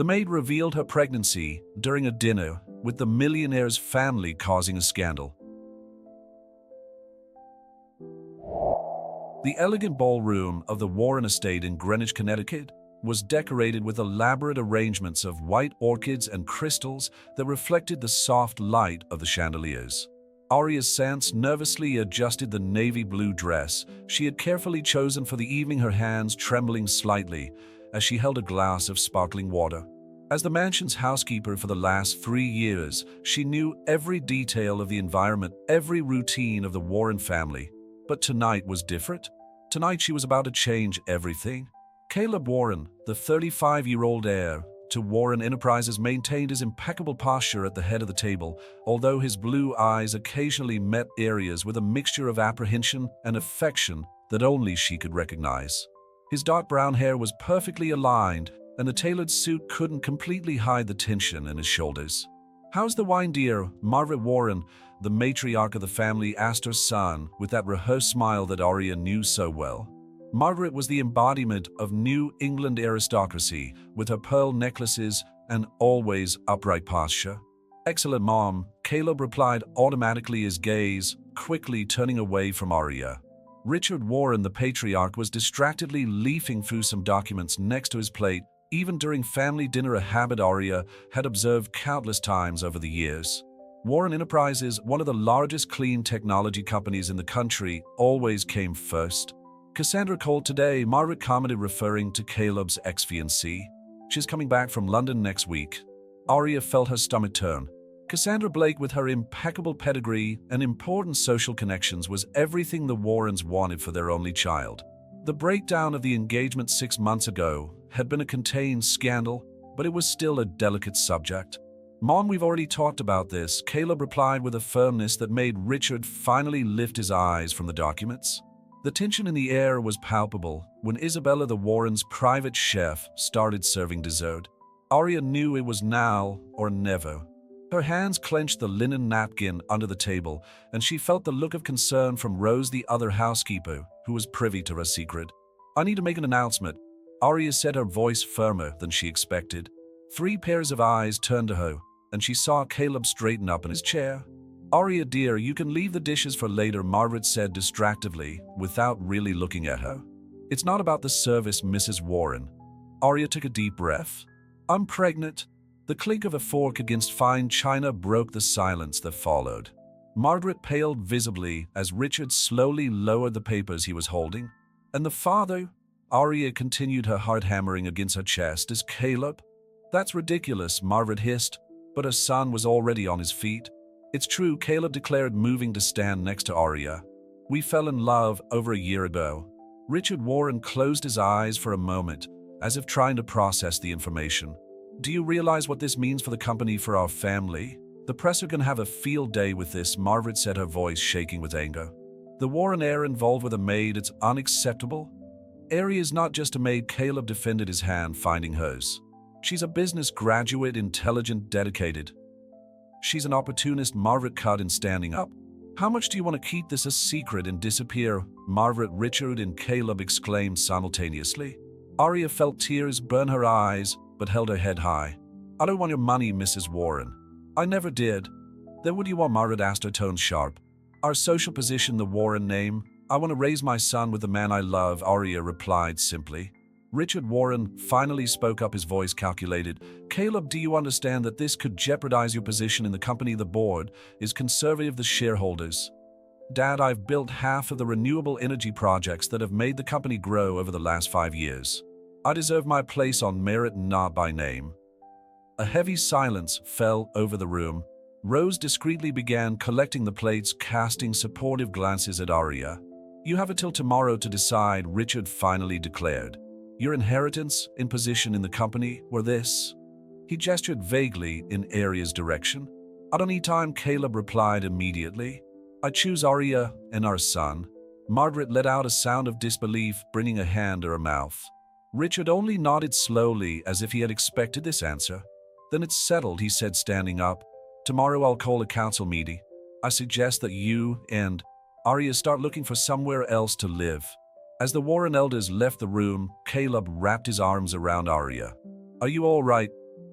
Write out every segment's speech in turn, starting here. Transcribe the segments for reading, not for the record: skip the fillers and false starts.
The maid revealed her pregnancy during a dinner, with the Millionaire'S family causing a scandal. The elegant ballroom of the Warren estate in Greenwich, Connecticut, was decorated with elaborate arrangements of white orchids and crystals that reflected the soft light of the chandeliers. Arya Sands nervously adjusted the navy blue dress she had carefully chosen for the evening, her hands trembling slightly as she held a glass of sparkling water. As the mansion's housekeeper for the last 3 years, she knew every detail of the environment, every routine of the Warren family. But tonight was different. Tonight she was about to change everything. Caleb Warren, the 35-year-old heir to Warren Enterprises, maintained his impeccable posture at the head of the table, although his blue eyes occasionally met Arya's with a mixture of apprehension and affection that only she could recognize. His dark brown hair was perfectly aligned, and the tailored suit couldn't completely hide the tension in his shoulders. "How's the wine, dear?" Margaret Warren, the matriarch of the family, asked her son with that rehearsed smile that Arya knew so well. Margaret was the embodiment of New England aristocracy, with her pearl necklaces and always upright posture. "Excellent, Mom," Caleb replied automatically, his gaze quickly turning away from Arya. Richard Warren, the patriarch, was distractedly leafing through some documents next to his plate, even during family dinner, a habit Arya had observed countless times over the years. Warren Enterprises, one of the largest clean technology companies in the country, always came first. "Cassandra called today," Margaret commented, referring to Caleb's ex-fiancée. "She's coming back from London next week." Arya felt her stomach turn. Cassandra Blake, with her impeccable pedigree and important social connections, was everything the Warrens wanted for their only child. The breakdown of the engagement 6 months ago had been a contained scandal, but it was still a delicate subject. "Mom, we've already talked about this," Caleb replied with a firmness that made Richard finally lift his eyes from the documents. The tension in the air was palpable when Isabella, the Warrens' private chef, started serving dessert. Arya knew it was now or never. Her hands clenched the linen napkin under the table, and she felt the look of concern from Rose, the other housekeeper, who was privy to her secret. "I need to make an announcement," Arya said, her voice firmer than she expected. 3 pairs of eyes turned to her, and she saw Caleb straighten up in his chair. "Arya, dear, you can leave the dishes for later," Margaret said distractedly, without really looking at her. "It's not about the service, Mrs. Warren." Arya took a deep breath. "I'm pregnant." The clink of a fork against fine china broke the silence that followed. Margaret paled visibly as Richard slowly lowered the papers he was holding. "And the father?" Arya continued, her heart hammering against her chest. "Is Caleb?" "That's ridiculous," Margaret hissed, but her son was already on his feet. "It's true," Caleb declared, moving to stand next to Arya. "We fell in love over a year ago." Richard Warren closed his eyes for a moment, as if trying to process the information. "Do you realize what this means for the company, for our family? The press are going to have a field day with this," Margaret said, her voice shaking with anger. "The Warren heir involved with a maid, it's unacceptable." "Arya is not just a maid," Caleb defended, his hand finding hers. "She's a business graduate, intelligent, dedicated." "She's an opportunist," Margaret cut in, standing up. "How much do you want to keep this a secret and disappear?" Margaret, Richard, and Caleb exclaimed simultaneously. Arya felt tears burn her eyes, but held her head high. "I don't want your money, Mrs. Warren." "I never did." "Then what do you want?" Margaret asked, her tone sharp. "Our social position, the Warren name. I want to raise my son with the man I love," Arya replied simply. Richard Warren finally spoke up, his voice calculated. "Caleb, do you understand that this could jeopardize your position in the company? The board is conservative, the shareholders." "Dad, I've built half of the renewable energy projects that have made the company grow over the last 5 years. I deserve my place on merit, not by name." A heavy silence fell over the room. Rose discreetly began collecting the plates, casting supportive glances at Arya. "You have until tomorrow to decide," Richard finally declared. "Your inheritance and position in the company were this." He gestured vaguely in Arya's direction. "I don't need time," Caleb replied immediately. "I choose Arya and our son." Margaret let out a sound of disbelief, bringing a hand to her mouth. Richard only nodded slowly, as if he had expected this answer. "Then it's settled," he said, standing up. "Tomorrow I'll call a council meeting. I suggest that you and Arya start looking for somewhere else to live." As the Warren elders left the room, Caleb wrapped his arms around Arya. "Are you all right?"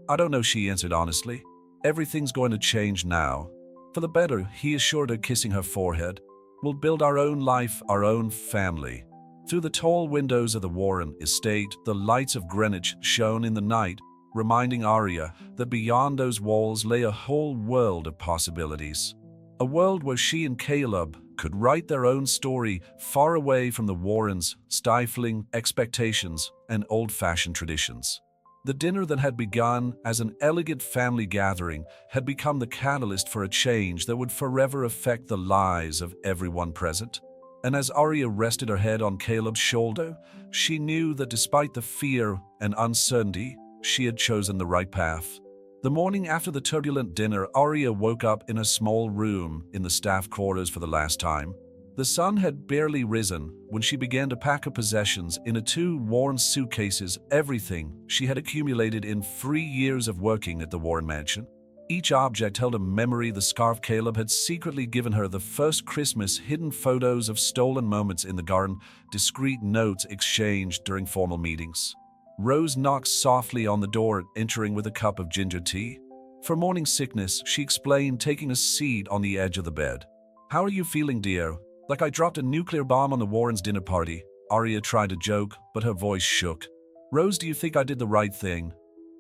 I don't know, she answered honestly. Everything's going to change now. For the better, he assured her, kissing her forehead. We'll build our own life, our own family. Through the tall windows of the Warren estate, the lights of Greenwich shone in the night, reminding Arya that beyond those walls lay a whole world of possibilities. A world where she and Caleb could write their own story, far away from the Warrens' stifling expectations and old-fashioned traditions. The dinner that had begun as an elegant family gathering had become the catalyst for a change that would forever affect the lives of everyone present. And as Arya rested her head on Caleb's shoulder, she knew that despite the fear and uncertainty, she had chosen the right path. The morning after the turbulent dinner, Arya woke up in a small room in the staff quarters for the last time. The sun had barely risen when she began to pack her possessions into 2 worn suitcases, everything she had accumulated in 3 years of working at the Warren Mansion. Each object held a memory: the scarf Caleb had secretly given her, the first Christmas, hidden photos of stolen moments in the garden, discreet notes exchanged during formal meetings. Rose knocked softly on the door, entering with a cup of ginger tea. For morning sickness, she explained, taking a seat on the edge of the bed. How are you feeling, dear? Like I dropped a nuclear bomb on the Warrens' dinner party. Arya tried to joke, but her voice shook. Rose, do you think I did the right thing?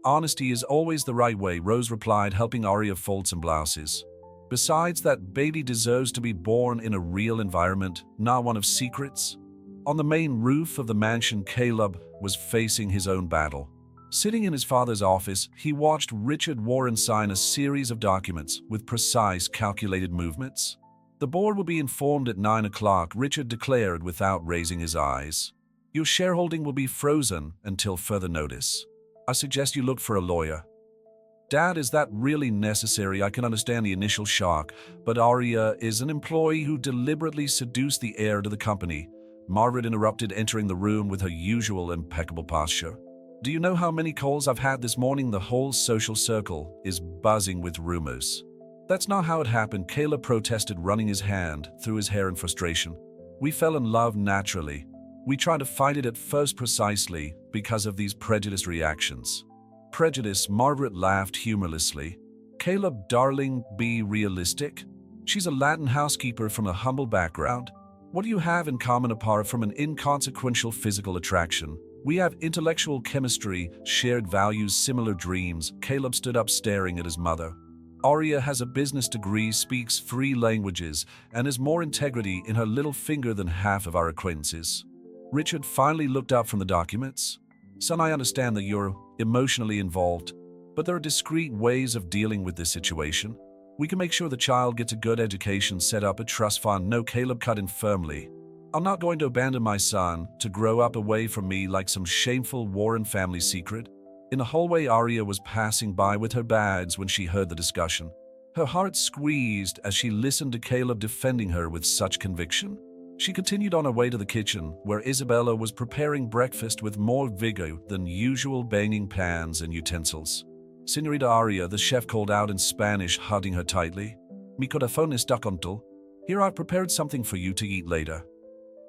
Honesty is always the right way, Rose replied, helping Arya fold some blouses. Besides, that baby deserves to be born in a real environment, not one of secrets. On the main roof of the mansion, Caleb was facing his own battle. Sitting in his father's office, he watched Richard Warren sign a series of documents with precise, calculated movements. The board will be informed at 9 o'clock, Richard declared without raising his eyes. Your shareholding will be frozen until further notice. I suggest you look for a lawyer. Dad, is that really necessary? I can understand the initial shock, but Arya is an employee who deliberately seduced the heir to the company. Margaret interrupted, entering the room with her usual impeccable posture. Do you know how many calls I've had this morning? The whole social circle is buzzing with rumors. That's not how it happened, Caleb protested, running his hand through his hair in frustration. We fell in love naturally. We tried to fight it at first precisely because of these prejudiced reactions. Prejudice? Margaret laughed humorlessly. Caleb, darling, be realistic. She's a Latin housekeeper from a humble background. What do you have in common apart from an inconsequential physical attraction? We have intellectual chemistry, shared values, similar dreams. Caleb stood up, staring at his mother. Arya has a business degree, speaks 3 languages, and has more integrity in her little finger than half of our acquaintances. Richard finally looked up from the documents. Son, I understand that you're emotionally involved, but there are discreet ways of dealing with this situation. We can make sure the child gets a good education, set up a trust fund. No, Caleb cut in firmly. I'm not going to abandon my son to grow up away from me like some shameful Warren family secret. In the hallway, Arya was passing by with her bags when she heard the discussion. Her heart squeezed as she listened to Caleb defending her with such conviction. She continued on her way to the kitchen, where Isabella was preparing breakfast with more vigor than usual, banging pans and utensils. Señorita Arya, the chef called out in Spanish, hugging her tightly. Mi corazón está contigo. Here, I've prepared something for you to eat later.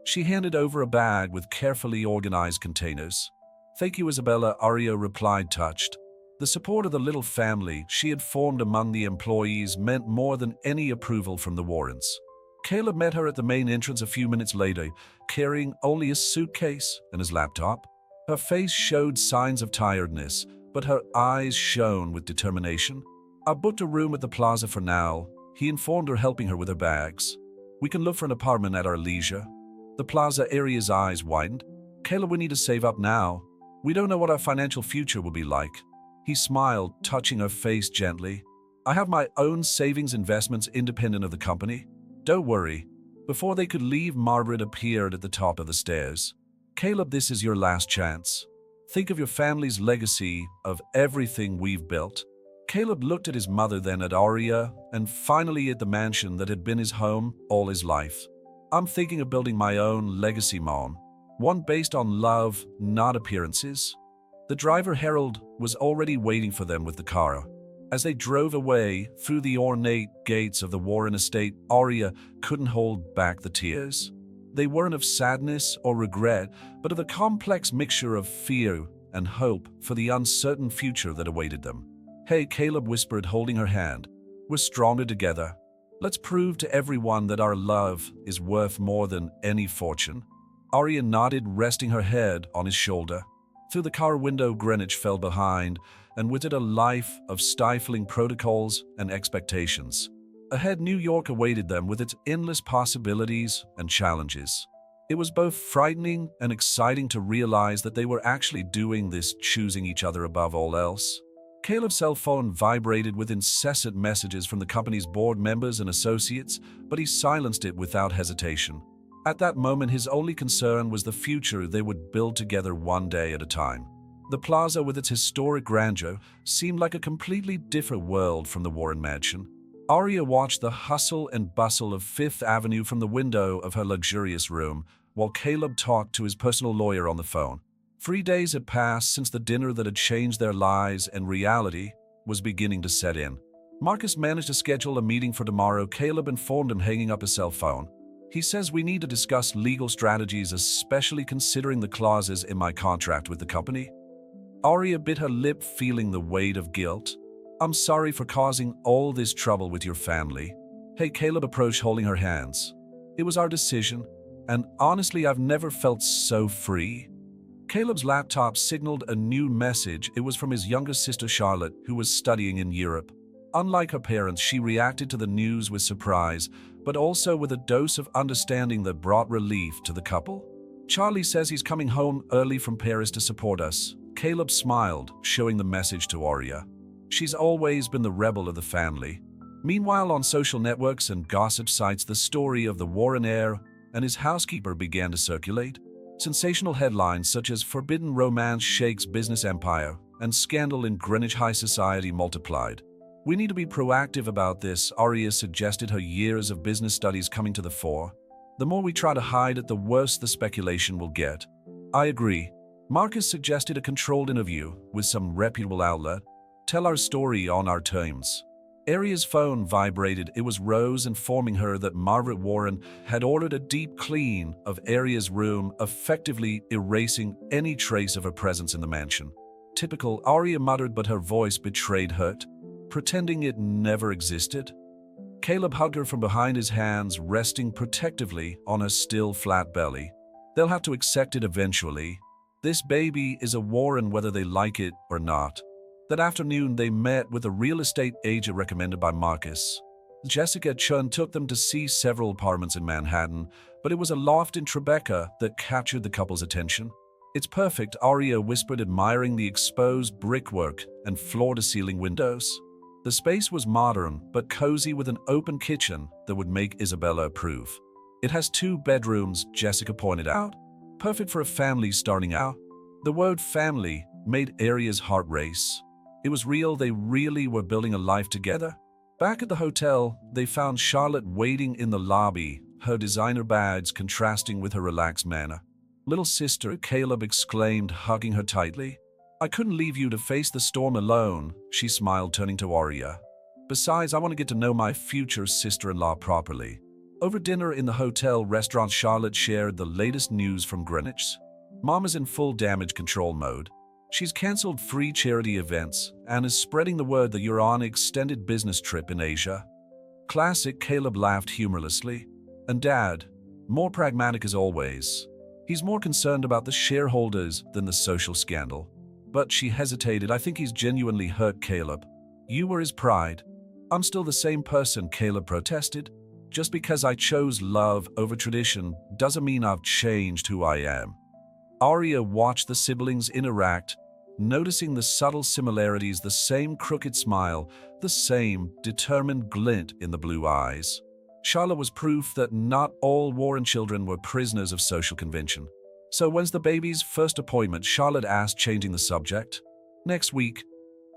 She handed over a bag with carefully organized containers. Thank you, Isabella, Arya replied, touched. The support of the little family she had formed among the employees meant more than any approval from the Warrens. Caleb met her at the main entrance a few minutes later, carrying only a suitcase and his laptop. Her face showed signs of tiredness, but her eyes shone with determination. I booked a room at the plaza for now, he informed her, helping her with her bags. We can look for an apartment at our leisure. The plaza area's eyes widened. Caleb, we need to save up now. We don't know what our financial future will be like. He smiled, touching her face gently. I have my own savings investments independent of the company. Don't worry. Before they could leave, Margaret appeared at the top of the stairs. Caleb, this is your last chance. Think of your family's legacy, of everything we've built. Caleb looked at his mother, then at Arya, and finally at the mansion that had been his home all his life. I'm thinking of building my own legacy, Mom. One based on love, not appearances. The driver, Harold, was already waiting for them with the car. As they drove away through the ornate gates of the Warren estate, Arya couldn't hold back the tears. They weren't of sadness or regret, but of a complex mixture of fear and hope for the uncertain future that awaited them. "Hey," Caleb whispered, holding her hand. "We're stronger together. Let's prove to everyone that our love is worth more than any fortune." Arya nodded, resting her head on his shoulder. Through the car window, Greenwich fell behind, and with it a life of stifling protocols and expectations. Ahead, New York awaited them with its endless possibilities and challenges. It was both frightening and exciting to realize that they were actually doing this, choosing each other above all else. Caleb's cell phone vibrated with incessant messages from the company's board members and associates, but he silenced it without hesitation. At that moment, his only concern was the future they would build together one day at a time. The plaza, with its historic grandeur, seemed like a completely different world from the Warren mansion. Arya watched the hustle and bustle of Fifth Avenue from the window of her luxurious room, while Caleb talked to his personal lawyer on the phone. 3 days had passed since the dinner that had changed their lives, and reality was beginning to set in. Marcus managed to schedule a meeting for tomorrow. Caleb informed him, hanging up his cell phone. "He says we need to discuss legal strategies, especially considering the clauses in my contract with the company." Arya bit her lip, feeling the weight of guilt. "I'm sorry for causing all this trouble with your family." "Hey," Caleb approached, holding her hands. "It was our decision, and honestly, I've never felt so free." Caleb's laptop signaled a new message. It was from his younger sister Charlotte, who was studying in Europe. Unlike her parents, she reacted to the news with surprise, but also with a dose of understanding that brought relief to the couple. "Charlie says he's coming home early from Paris to support us." Caleb smiled, showing the message to Arya. She's always been the rebel of the family. Meanwhile, on social networks and gossip sites, the story of the Warren heir and his housekeeper began to circulate. Sensational headlines such as "Forbidden Romance Shakes Business Empire" and "Scandal in Greenwich High Society" multiplied. "We need to be proactive about this," Arya suggested, her years of business studies coming to the fore. "The more we try to hide it, the worse the speculation will get." "I agree." Marcus suggested a controlled interview with some reputable outlet. "Tell our story on our terms." Arya's phone vibrated. It was Rose, informing her that Margaret Warren had ordered a deep clean of Arya's room, effectively erasing any trace of her presence in the mansion. "Typical," Arya muttered, but her voice betrayed hurt. "Pretending it never existed." Caleb hugged her from behind, his hands resting protectively on her still flat belly. "They'll have to accept it eventually. This baby is a Warren whether they like it or not." That afternoon, they met with a real estate agent recommended by Marcus. Jessica Chun took them to see several apartments in Manhattan, but it was a loft in Tribeca that captured the couple's attention. "It's perfect," Arya whispered, admiring the exposed brickwork and floor-to-ceiling windows. The space was modern but cozy, with an open kitchen that would make Isabella approve. "It has 2 bedrooms," Jessica pointed out. "Perfect for a family starting out." The word "family" made Arya's heart race. It was real. They really were building a life together. Back at the hotel, they found Charlotte waiting in the lobby, her designer bags contrasting with her relaxed manner. "Little sister," Caleb exclaimed, hugging her tightly. "I couldn't leave you to face the storm alone," she smiled, turning to Arya. "Besides, I want to get to know my future sister-in-law properly." Over dinner in the hotel restaurant, Charlotte shared the latest news from Greenwich. "Mom is in full damage control mode. She's canceled 3 charity events and is spreading the word that you're on an extended business trip in Asia." "Classic," Caleb laughed humorlessly. "And Dad, more pragmatic as always. He's more concerned about the shareholders than the social scandal." But she hesitated. "I think he's genuinely hurt, Caleb. You were his pride." "I'm still the same person," Caleb protested. "Just because I chose love over tradition doesn't mean I've changed who I am." Arya watched the siblings interact, noticing the subtle similarities, the same crooked smile, the same determined glint in the blue eyes. Charlotte was proof that not all Warren children were prisoners of social convention. "So when's the baby's first appointment?" Charlotte asked, changing the subject. "Next week,"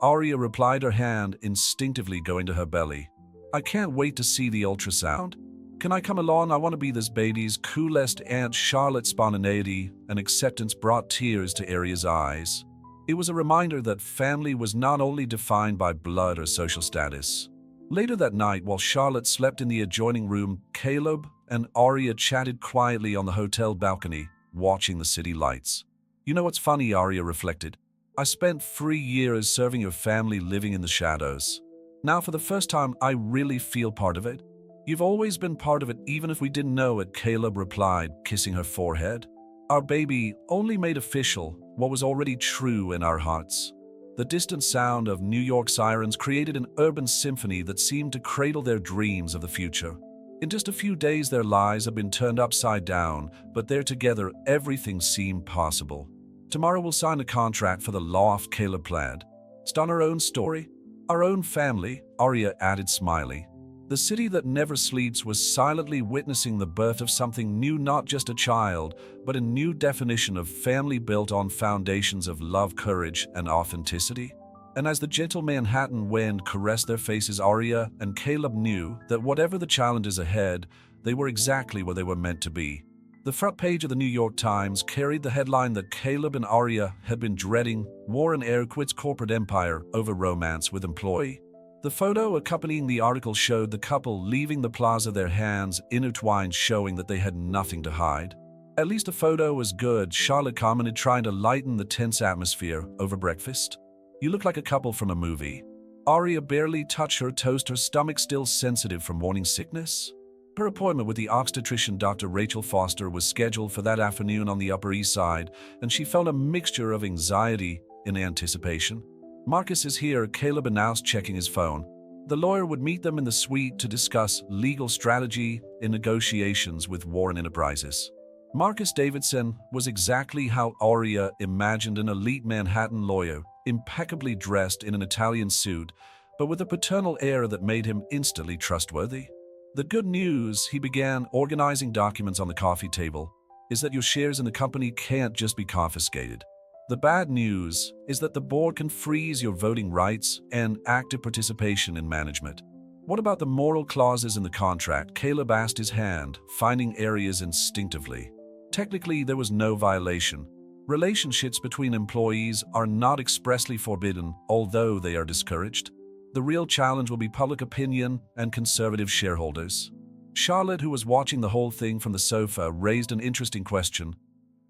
Arya replied, her hand instinctively going to her belly. "I can't wait to see the ultrasound. Can I come along? I want to be this baby's coolest aunt." Charlotte's spontaneity and acceptance brought tears to Arya's eyes. It was a reminder that family was not only defined by blood or social status. Later that night, while Charlotte slept in the adjoining room, Caleb and Arya chatted quietly on the hotel balcony, watching the city lights. "You know what's funny?" Arya reflected. I spent 3 years serving your family living in the shadows. Now for the first time, I really feel part of it. You've always been part of it even if we didn't know it, Caleb replied, kissing her forehead. Our baby only made official what was already true in our hearts. The distant sound of New York sirens created an urban symphony that seemed to cradle their dreams of the future. In just a few days, their lives had been turned upside down, but there together, everything seemed possible. Tomorrow we'll sign a contract for the loft, Caleb planned. Start our own story, our own family, Arya added, smiling. The city that never sleeps was silently witnessing the birth of something new, not just a child, but a new definition of family built on foundations of love, courage, and authenticity. And as the gentle Manhattan wind caressed their faces, Arya and Caleb knew that whatever the challenges ahead, they were exactly where they were meant to be. The front page of the New York Times carried the headline that Caleb and Arya had been dreading: Warren heir quits corporate empire over romance with employee. The photo accompanying the article showed the couple leaving the plaza, their hands intertwined, showing that they had nothing to hide. At least a photo was good, Charlotte commented, trying to lighten the tense atmosphere over breakfast. You look like a couple from a movie. Arya barely touched her toast, her stomach still sensitive from morning sickness. Her appointment with the obstetrician Dr. Rachel Foster was scheduled for that afternoon on the Upper East Side, and she felt a mixture of anxiety and anticipation. Marcus is here, Caleb announced, checking his phone. The lawyer would meet them in the suite to discuss legal strategy in negotiations with Warren Enterprises. Marcus Davidson was exactly how Arya imagined: an elite Manhattan lawyer, impeccably dressed in an Italian suit, but with a paternal air that made him instantly trustworthy. The good news, he began, organizing documents on the coffee table, is that your shares in the company can't just be confiscated. The bad news is that the board can freeze your voting rights and active participation in management. What about the moral clauses in the contract? Caleb asked, his hand finding areas instinctively. Technically, there was no violation. Relationships between employees are not expressly forbidden, although they are discouraged. The real challenge will be public opinion and conservative shareholders. Charlotte, who was watching the whole thing from the sofa, raised an interesting question.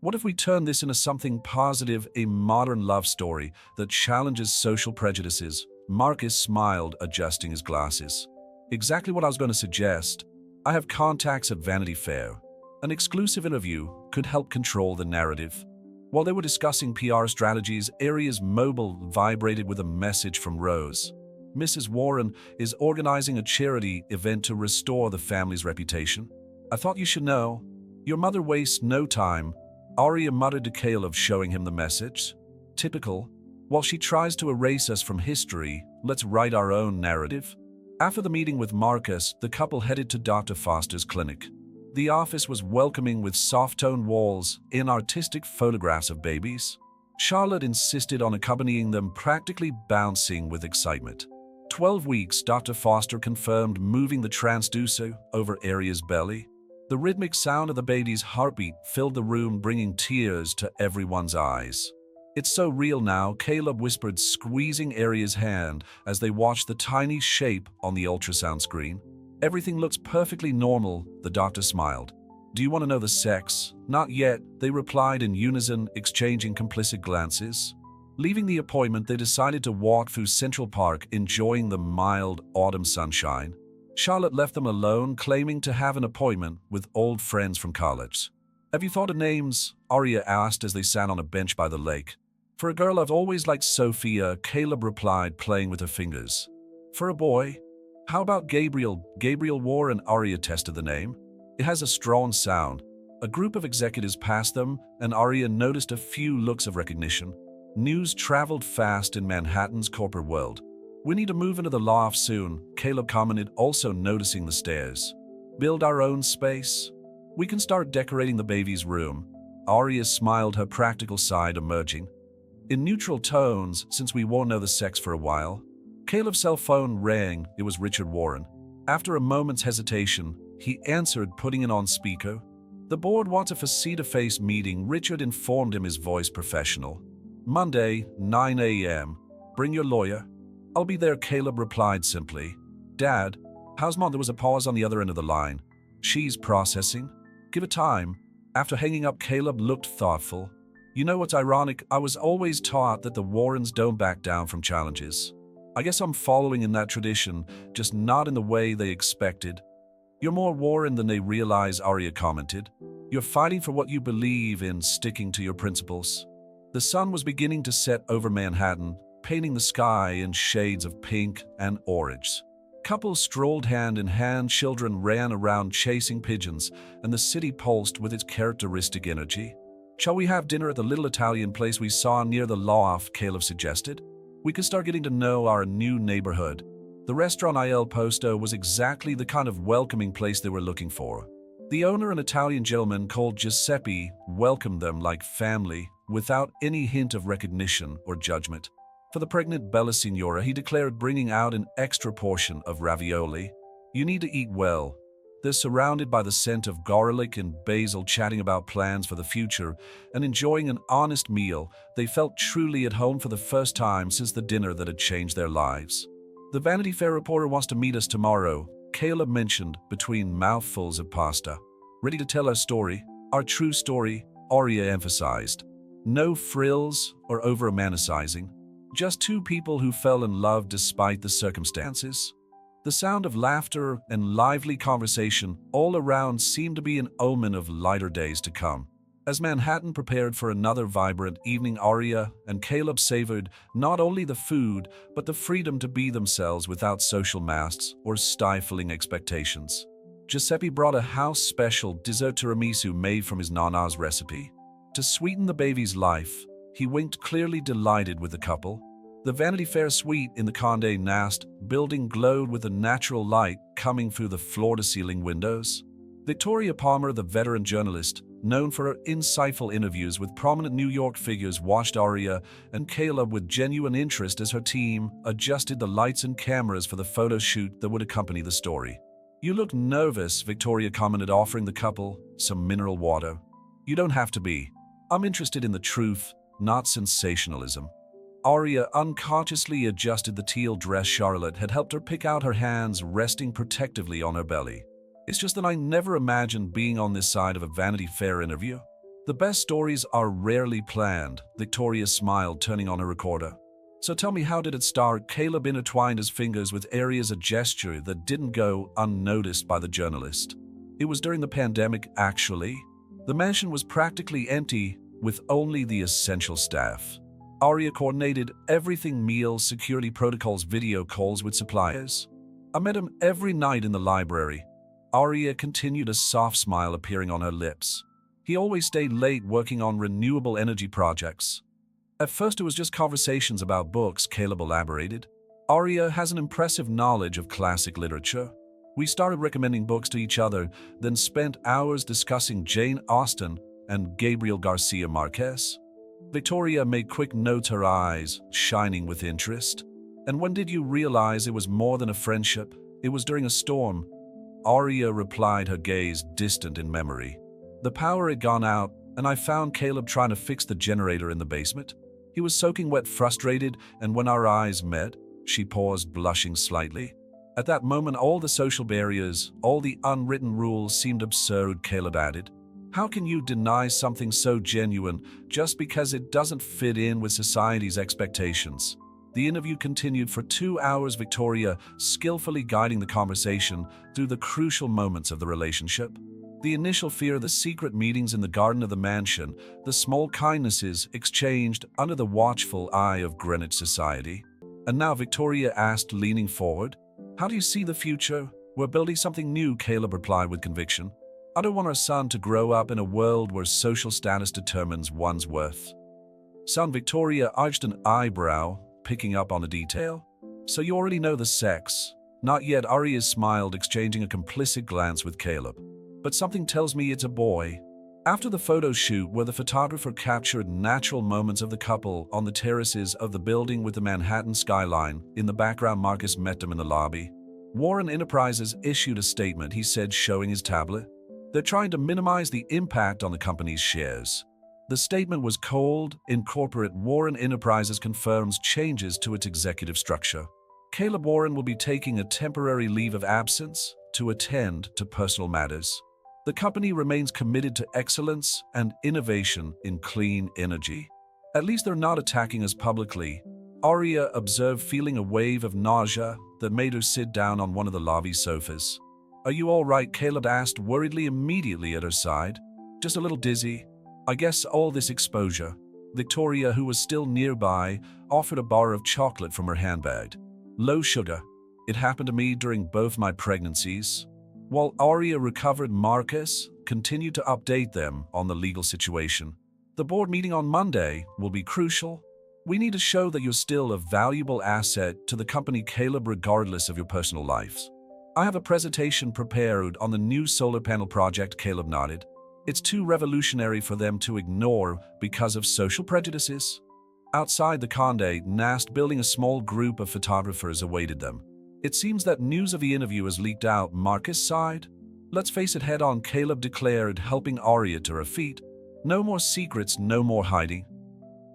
What if we turn this into something positive, a modern love story that challenges social prejudices? Marcus smiled, adjusting his glasses. Exactly what I was going to suggest. I have contacts at Vanity Fair. An exclusive interview could help control the narrative. While they were discussing PR strategies, Arya's mobile vibrated with a message from Rose. Mrs. Warren is organizing a charity event to restore the family's reputation. I thought you should know. Your mother wastes no time. Arya muttered to Caleb, showing him the message. Typical. While she tries to erase us from history, let's write our own narrative. After the meeting with Marcus, the couple headed to Dr. Foster's clinic. The office was welcoming, with soft-toned walls and artistic photographs of babies. Charlotte insisted on accompanying them, practically bouncing with excitement. 12 weeks, Dr. Foster confirmed, moving the transducer over Arya's belly. The rhythmic sound of the baby's heartbeat filled the room, bringing tears to everyone's eyes. It's so real now, Caleb whispered, squeezing Arya's hand as they watched the tiny shape on the ultrasound screen. Everything looks perfectly normal, the doctor smiled. Do you want to know the sex? Not yet, they replied in unison, exchanging complicit glances. Leaving the appointment, they decided to walk through Central Park, enjoying the mild autumn sunshine. Charlotte left them alone, claiming to have an appointment with old friends from college. Have you thought of names? Arya asked as they sat on a bench by the lake. For a girl, I've always liked Sophia, Caleb replied, playing with her fingers. For a boy? How about Gabriel? Gabriel Warren. Arya tested the name. It has a strong sound. A group of executives passed them, and Arya noticed a few looks of recognition. News traveled fast in Manhattan's corporate world. We need to move into the loft soon, Caleb commented, also noticing the stairs. Build our own space? We can start decorating the baby's room. Arya smiled, her practical side emerging. In neutral tones, since we won't know the sex for a while. Caleb's cell phone rang. It was Richard Warren. After a moment's hesitation, he answered, putting it on speaker. The board wants a face-to-face meeting, Richard informed him, his voice professional. Monday, 9 a.m. Bring your lawyer. I'll be there, Caleb replied simply. Dad, how's Mom? There was a pause on the other end of the line. She's processing. Give it time. After hanging up, Caleb looked thoughtful. You know what's ironic? I was always taught that the Warrens don't back down from challenges. I guess I'm following in that tradition, just not in the way they expected. You're more Warren than they realize, Arya commented. You're fighting for what you believe in, sticking to your principles. The sun was beginning to set over Manhattan, painting the sky in shades of pink and orange. Couples strolled hand in hand, children ran around chasing pigeons, and the city pulsed with its characteristic energy. Shall we have dinner at the little Italian place we saw near the loft? Caleb suggested. We could start getting to know our new neighborhood. The restaurant Il Posto was exactly the kind of welcoming place they were looking for. The owner, an Italian gentleman called Giuseppe, welcomed them like family, without any hint of recognition or judgment. For the pregnant Bella Signora, he declared, bringing out an extra portion of ravioli. You need to eat well. They're surrounded by the scent of garlic and basil, chatting about plans for the future and enjoying an honest meal. They felt truly at home for the first time since the dinner that had changed their lives. The Vanity Fair reporter wants to meet us tomorrow, Caleb mentioned between mouthfuls of pasta. Ready to tell our story? Our true story, Arya emphasized. No frills or over-romanticizing. Just two people who fell in love despite the circumstances. The sound of laughter and lively conversation all around seemed to be an omen of lighter days to come. As Manhattan prepared for another vibrant evening, Arya and Caleb savored not only the food, but the freedom to be themselves without social masks or stifling expectations. Giuseppe brought a house-special dessert tiramisu made from his nana's recipe. To sweeten the baby's life, he winked, clearly delighted with the couple. The Vanity Fair suite in the Condé Nast building glowed with a natural light coming through the floor-to-ceiling windows. Victoria Palmer, the veteran journalist, known for her insightful interviews with prominent New York figures, watched Arya and Caleb with genuine interest as her team adjusted the lights and cameras for the photo shoot that would accompany the story. You look nervous, Victoria commented, offering the couple some mineral water. You don't have to be. I'm interested in the truth, not sensationalism. Arya unconsciously adjusted the teal dress Charlotte had helped her pick out, her hands resting protectively on her belly. It's just that I never imagined being on this side of a Vanity Fair interview. The best stories are rarely planned, Victoria smiled, turning on her recorder. So tell me, how did it start? Caleb intertwined his fingers with areas of gesture that didn't go unnoticed by the journalist. It was during the pandemic, actually. The mansion was practically empty, with only the essential staff. Arya coordinated everything: meals, security protocols, video calls with suppliers. I met him every night in the library. Arya continued, a soft smile appearing on her lips. He always stayed late working on renewable energy projects. At first it was just conversations about books, Caleb elaborated. Arya has an impressive knowledge of classic literature. We started recommending books to each other, then spent hours discussing Jane Austen and Gabriel Garcia Marquez. Victoria made quick notes, her eyes shining with interest. And when did you realize it was more than a friendship? It was during a storm. Arya replied, her gaze distant in memory. The power had gone out, and I found Caleb trying to fix the generator in the basement. He was soaking wet, frustrated, and when our eyes met, she paused, blushing slightly. At that moment, all the social barriers, all the unwritten rules seemed absurd, Caleb added. How can you deny something so genuine just because it doesn't fit in with society's expectations? The interview continued for 2 hours, Victoria skillfully guiding the conversation through the crucial moments of the relationship. The initial fear, the secret meetings in the garden of the mansion, the small kindnesses exchanged under the watchful eye of Greenwich society. And now, Victoria asked, leaning forward, how do you see the future? We're building something new, Caleb replied with conviction. I don't want our son to grow up in a world where social status determines one's worth. Son, Victoria arched an eyebrow, picking up on a detail. So you already know the sex? Not yet, Arya smiled, exchanging a complicit glance with Caleb. But something tells me it's a boy. After the photo shoot, where the photographer captured natural moments of the couple on the terraces of the building with the Manhattan skyline in the background, Marcus met them in the lobby. Warren Enterprises issued a statement, he said, showing his tablet. They're trying to minimize the impact on the company's shares. The statement was cold. Incorporate Warren Enterprises confirms changes to its executive structure. Caleb Warren will be taking a temporary leave of absence to attend to personal matters. The company remains committed to excellence and innovation in clean energy. At least they're not attacking us publicly. Arya observed, feeling a wave of nausea that made her sit down on one of the lobby sofas. "Are you all right?" Caleb asked worriedly, immediately at her side. "Just a little dizzy. I guess all this exposure." Victoria, who was still nearby, offered a bar of chocolate from her handbag. "Low sugar. It happened to me during both my pregnancies." While Arya recovered, Marcus continued to update them on the legal situation. "The board meeting on Monday will be crucial. We need to show that you're still a valuable asset to the company, Caleb, regardless of your personal lives. I have a presentation prepared on the new solar panel project." Caleb nodded. "It's too revolutionary for them to ignore because of social prejudices." Outside the Condé Nast building, a small group of photographers awaited them. "It seems that news of the interview has leaked out," Marcus sighed. "Let's face it head on," Caleb declared, helping Arya to her feet. "No more secrets, no more hiding."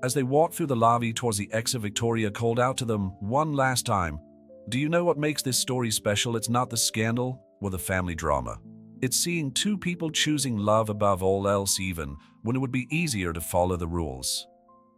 As they walked through the lobby towards the exit, Victoria called out to them one last time. "Do you know what makes this story special? It's not the scandal or the family drama. It's seeing two people choosing love above all else, even when it would be easier to follow the rules."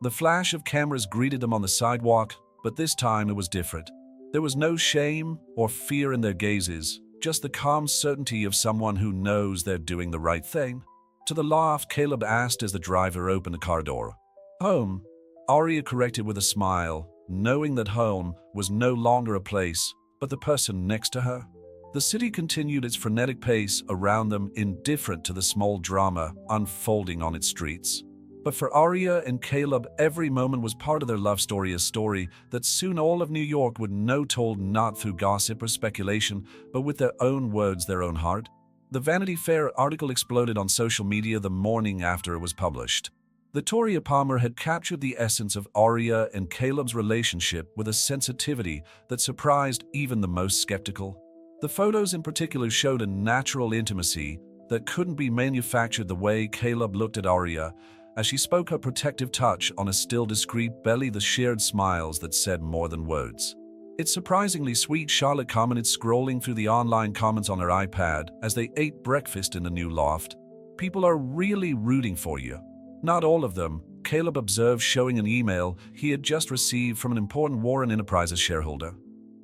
The flash of cameras greeted them on the sidewalk, but this time it was different. There was no shame or fear in their gazes, just the calm certainty of someone who knows they're doing the right thing. "To the loft?" Caleb asked as the driver opened the car door. "Home," Arya corrected with a smile, knowing that home was no longer a place, but the person next to her. The city continued its frenetic pace around them, indifferent to the small drama unfolding on its streets. But for Arya and Caleb, every moment was part of their love story, a story that soon all of New York would know, told not through gossip or speculation, but with their own words, their own heart. The Vanity Fair article exploded on social media the morning after it was published. Victoria Palmer had captured the essence of Arya and Caleb's relationship with a sensitivity that surprised even the most skeptical. The photos in particular showed a natural intimacy that couldn't be manufactured. The way Caleb looked at Arya as she spoke, her protective touch on a still discreet belly, the shared smiles that said more than words. "It's surprisingly sweet," Charlotte commented, scrolling through the online comments on her iPad as they ate breakfast in the new loft. "People are really rooting for you." "Not all of them," Caleb observed, showing an email he had just received from an important Warren Enterprises shareholder.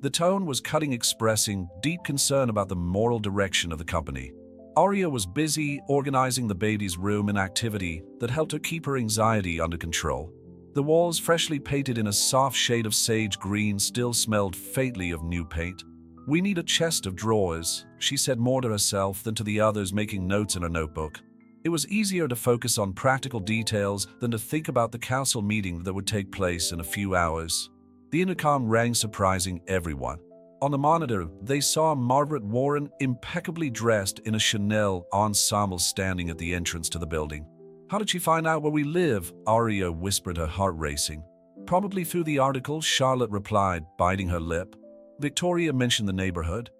The tone was cutting, expressing deep concern about the moral direction of the company. Arya was busy organizing the baby's room, an activity that helped her keep her anxiety under control. The walls, freshly painted in a soft shade of sage green, still smelled faintly of new paint. "We need a chest of drawers," she said, more to herself than to the others, making notes in her notebook. It was easier to focus on practical details than to think about the council meeting that would take place in a few hours. The intercom rang, surprising everyone. On the monitor, they saw Margaret Warren, impeccably dressed in a Chanel ensemble, standing at the entrance to the building. "How did she find out where we live?" Arya whispered, her heart racing. "Probably through the article," Charlotte replied, biting her lip. Victoria mentioned the neighborhood.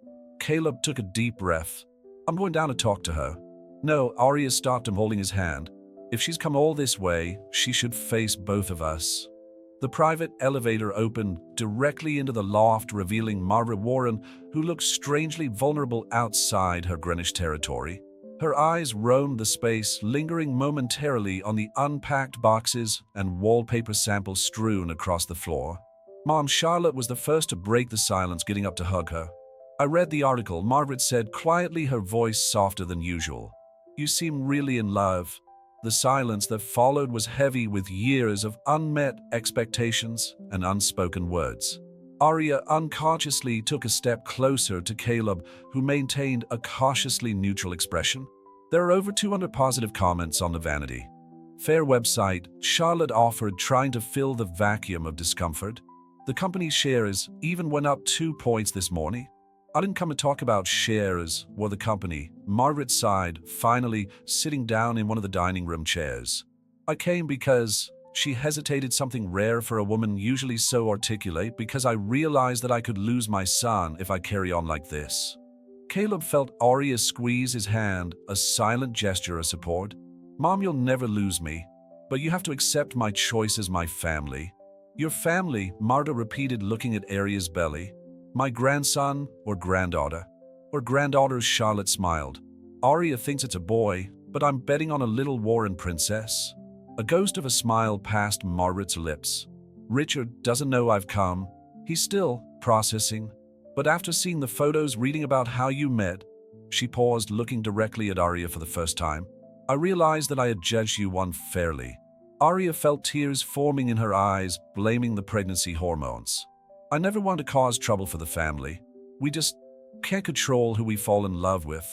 Caleb took a deep breath. "I'm going down to talk to her." "No," Arya stopped him, holding his hand. "If she's come all this way, she should face both of us." The private elevator opened directly into the loft, revealing Margaret Warren, who looked strangely vulnerable outside her Greenwich territory. Her eyes roamed the space, lingering momentarily on the unpacked boxes and wallpaper samples strewn across the floor. "Mom," Charlotte was the first to break the silence, getting up to hug her. "I read the article," Margaret said quietly, her voice softer than usual. "You seem really in love." The silence that followed was heavy with years of unmet expectations and unspoken words. Arya unconsciously took a step closer to Caleb, who maintained a cautiously neutral expression. "There are over 200 positive comments on the Vanity Fair website," Charlotte offered, trying to fill the vacuum of discomfort. "The company's shares even went up 2 points this morning." "I didn't come to talk about shares or the company," Margaret sighed, finally sitting down in one of the dining room chairs. "I came because," she hesitated, something rare for a woman, usually so articulate, "because I realized that I could lose my son if I carry on like this." Caleb felt Arya squeeze his hand, a silent gesture of support. "Mom, you'll never lose me, but you have to accept my choice as my family." "Your family," Marta repeated, looking at Arya's belly. "My grandson or granddaughter?" "Or granddaughters," Charlotte smiled. Arya thinks it's a boy, but I'm betting on a little Warren princess. A ghost of a smile passed Margaret's lips. Richard doesn't know I've come. He's still processing. But after seeing the photos, reading about how you met, she paused, looking directly at Arya for the first time. I realized that I had judged you unfairly. Arya felt tears forming in her eyes, blaming the pregnancy hormones. I never want to cause trouble for the family. We just can't control who we fall in love with.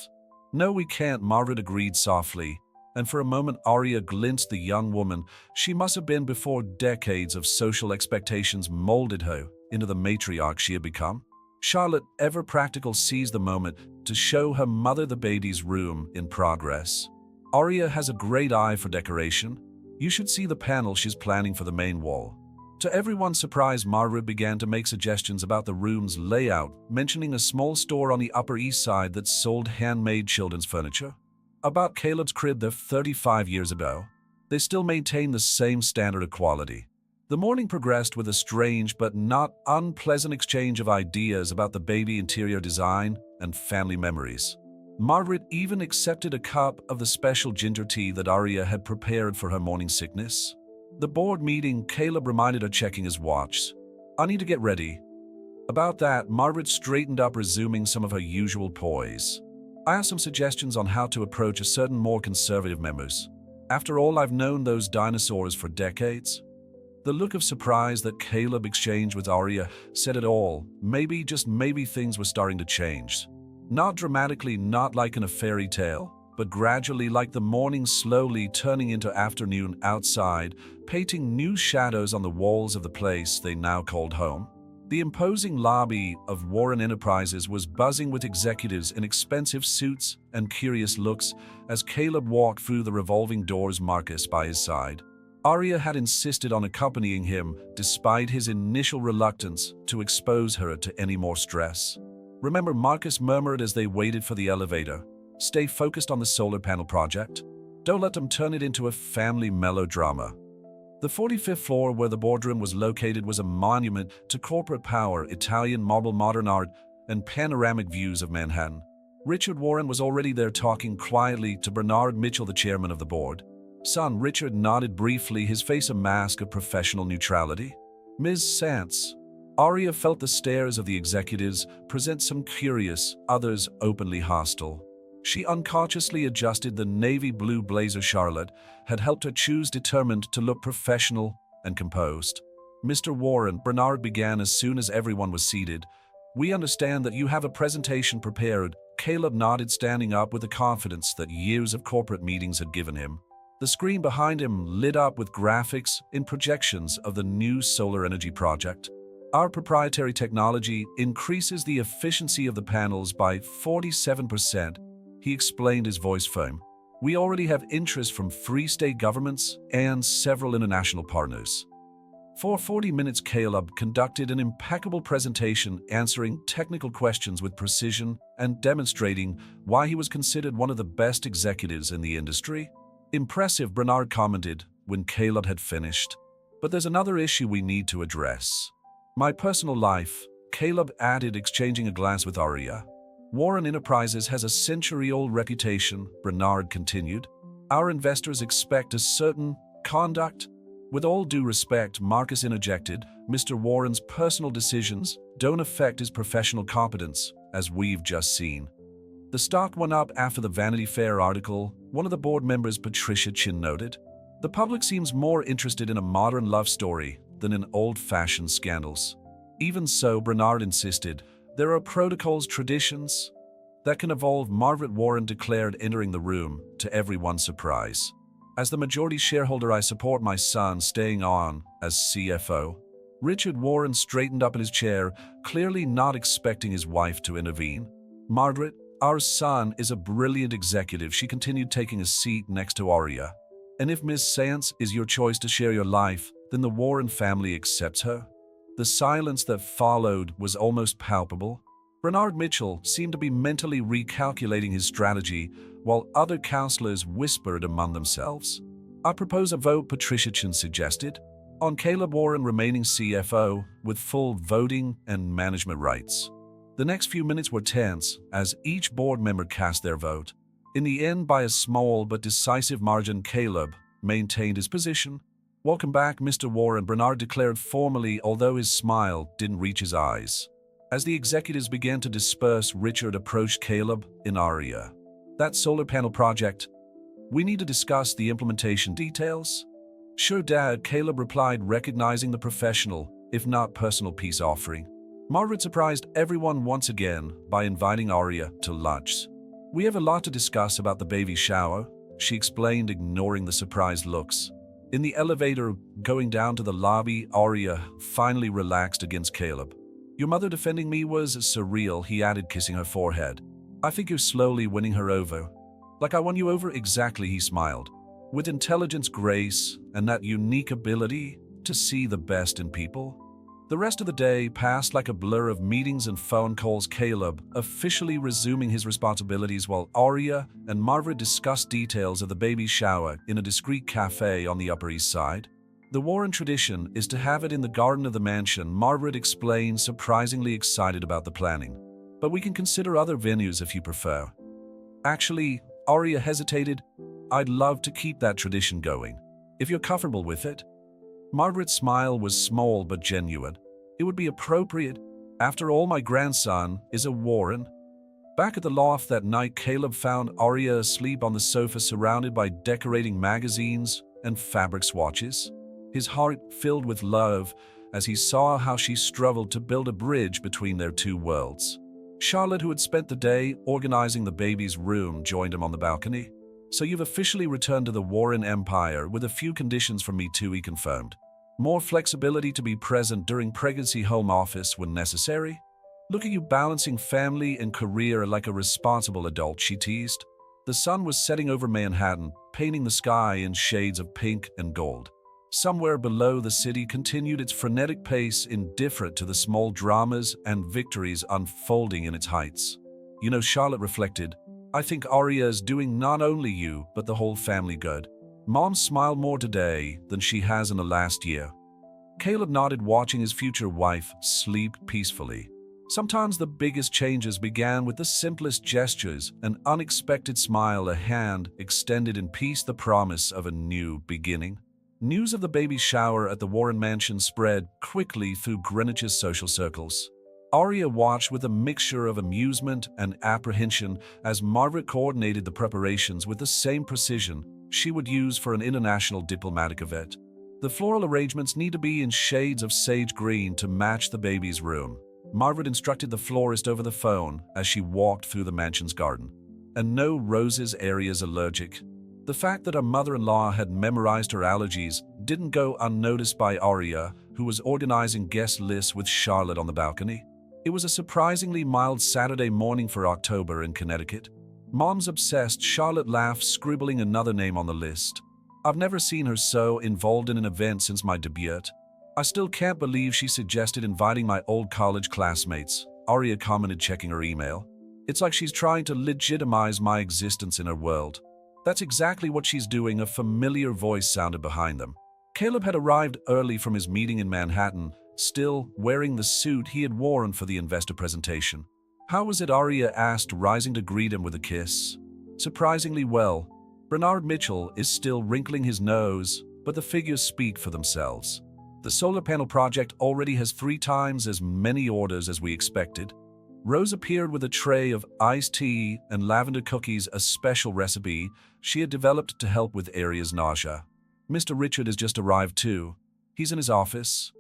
No, we can't, Margaret agreed softly, and for a moment Arya glimpsed the young woman she must have been before decades of social expectations molded her into the matriarch she had become. Charlotte, ever practical, seized the moment to show her mother the baby's room in progress. Arya has a great eye for decoration. You should see the panel she's planning for the main wall. To everyone's surprise, Margaret began to make suggestions about the room's layout, mentioning a small store on the Upper East Side that sold handmade children's furniture. About Caleb's crib there 35 years ago. They still maintain the same standard of quality. The morning progressed with a strange but not unpleasant exchange of ideas about the baby interior design and family memories. Margaret even accepted a cup of the special ginger tea that Arya had prepared for her morning sickness. The board meeting, Caleb reminded her, checking his watch. I need to get ready. About that, Margaret straightened up, resuming some of her usual poise. I have some suggestions on how to approach a certain more conservative members. After all, I've known those dinosaurs for decades. The look of surprise that Caleb exchanged with Arya said it all. Maybe, just maybe, things were starting to change. Not dramatically, not like in a fairy tale, but gradually, like the morning slowly turning into afternoon outside, painting new shadows on the walls of the place they now called home. The imposing lobby of Warren Enterprises was buzzing with executives in expensive suits and curious looks as Caleb walked through the revolving doors, Marcus by his side. Arya had insisted on accompanying him despite his initial reluctance to expose her to any more stress. Remember, Marcus murmured as they waited for the elevator. Stay focused on the solar panel project. Don't let them turn it into a family melodrama. The 45th floor, where the boardroom was located, was a monument to corporate power, Italian marble, modern art, and panoramic views of Manhattan. Richard Warren was already there, talking quietly to Bernard Mitchell, the chairman of the board. Son, Richard nodded briefly, his face a mask of professional neutrality. Ms. Sance. Arya felt the stares of the executives, present some curious, others openly hostile. She unconsciously adjusted the navy blue blazer Charlotte had helped her choose, determined to look professional and composed. Mr. Warren, Bernard began as soon as everyone was seated. We understand that you have a presentation prepared. Caleb nodded, standing up with the confidence that years of corporate meetings had given him. The screen behind him lit up with graphics in projections of the new solar energy project. Our proprietary technology increases the efficiency of the panels by 47%. He explained, his voice firm. We already have interest from 3 state governments and several international partners. For 40 minutes, Caleb conducted an impeccable presentation, answering technical questions with precision and demonstrating why he was considered one of the best executives in the industry. Impressive, Bernard commented when Caleb had finished. But there's another issue we need to address. My personal life, Caleb added, exchanging a glance with Arya. Warren Enterprises has a century-old reputation, Bernard continued. Our investors expect a certain conduct. With all due respect, Marcus interjected, Mr. Warren's personal decisions don't affect his professional competence, as we've just seen. The stock went up after the Vanity Fair article, one of the board members, Patricia Chin, noted. The public seems more interested in a modern love story than in old-fashioned scandals. Even so, Bernard insisted, there are protocols, traditions that can evolve, Margaret Warren declared, entering the room, to everyone's surprise. As the majority shareholder, I support my son staying on as CFO. Richard Warren straightened up in his chair, clearly not expecting his wife to intervene. Margaret, our son is a brilliant executive, she continued, taking a seat next to Arya. And if Ms. Sance is your choice to share your life, then the Warren family accepts her. The silence that followed was almost palpable. Bernard Mitchell seemed to be mentally recalculating his strategy, while other counselors whispered among themselves. I propose a vote, Patricia Chin suggested, on Caleb Warren remaining CFO with full voting and management rights. The next few minutes were tense as each board member cast their vote. In the end, by a small but decisive margin, Caleb maintained his position. "Welcome back, Mr. Warren," Bernard declared formally, although his smile didn't reach his eyes. As the executives began to disperse, Richard approached Caleb in Aria. "That solar panel project, we need to discuss the implementation details." "Sure, Dad," Caleb replied, recognizing the professional, if not personal, peace offering. Margaret surprised everyone once again by inviting Aria to lunch. "We have a lot to discuss about the baby shower," she explained, ignoring the surprised looks. In the elevator going down to the lobby, Aria finally relaxed against Caleb. "Your mother defending me was surreal," he added, kissing her forehead. "I think you're slowly winning her over." "Like I won you over?" "Exactly," he smiled. "With intelligence, grace, and that unique ability to see the best in people." The rest of the day passed like a blur of meetings and phone calls, Caleb officially resuming his responsibilities while Aria and Margaret discussed details of the baby shower in a discreet cafe on the Upper East Side. "The Warren tradition is to have it in the garden of the mansion," Margaret explained, surprisingly excited about the planning. "But we can consider other venues if you prefer." "Actually," Aria hesitated, "I'd love to keep that tradition going, if you're comfortable with it." Margaret's smile was small but genuine. "It would be appropriate. After all, my grandson is a Warren." Back at the loft that night, Caleb found Aria asleep on the sofa, surrounded by decorating magazines and fabric swatches. His heart filled with love as he saw how she struggled to build a bridge between their two worlds. Charlotte, who had spent the day organizing the baby's room, joined him on the balcony. "So you've officially returned to the Warren Empire, with a few conditions from me too," he confirmed. "More flexibility to be present during pregnancy, home office when necessary. Look at you balancing family and career like a responsible adult," she teased. The sun was setting over Manhattan, painting the sky in shades of pink and gold. Somewhere below, the city continued its frenetic pace, indifferent to the small dramas and victories unfolding in its heights. "You know," Charlotte reflected, "I think Aria is doing not only you, but the whole family good. Mom smiled more today than she has in the last year." Caleb nodded, watching his future wife sleep peacefully. Sometimes the biggest changes began with the simplest gestures, an unexpected smile, a hand extended in peace, the promise of a new beginning. News of the baby shower at the Warren mansion spread quickly through Greenwich's social circles. Aria watched with a mixture of amusement and apprehension as Margaret coordinated the preparations with the same precision she would use for an international diplomatic event. "The floral arrangements need to be in shades of sage green to match the baby's room," Margaret instructed the florist over the phone as she walked through the mansion's garden. "And no roses, Aria's allergic." The fact that her mother-in-law had memorized her allergies didn't go unnoticed by Aria, who was organizing guest lists with Charlotte on the balcony. It was a surprisingly mild Saturday morning for October in Connecticut. "Mom's obsessed," Charlotte laughed, scribbling another name on the list. "I've never seen her so involved in an event since my debut. I still can't believe she suggested inviting my old college classmates," Aria commented, checking her email. "It's like she's trying to legitimize my existence in her world." "That's exactly what she's doing," a familiar voice sounded behind them. Caleb had arrived early from his meeting in Manhattan, still wearing the suit he had worn for the investor presentation. "How was it?" Aria asked, rising to greet him with a kiss. "Surprisingly well." Bernard Mitchell is still wrinkling his nose, but the figures speak for themselves. "The solar panel project already has 3 times as many orders as we expected." Rose appeared with a tray of iced tea and lavender cookies, a special recipe she had developed to help with Aria's nausea. "Mr. Richard has just arrived too. He's in his office."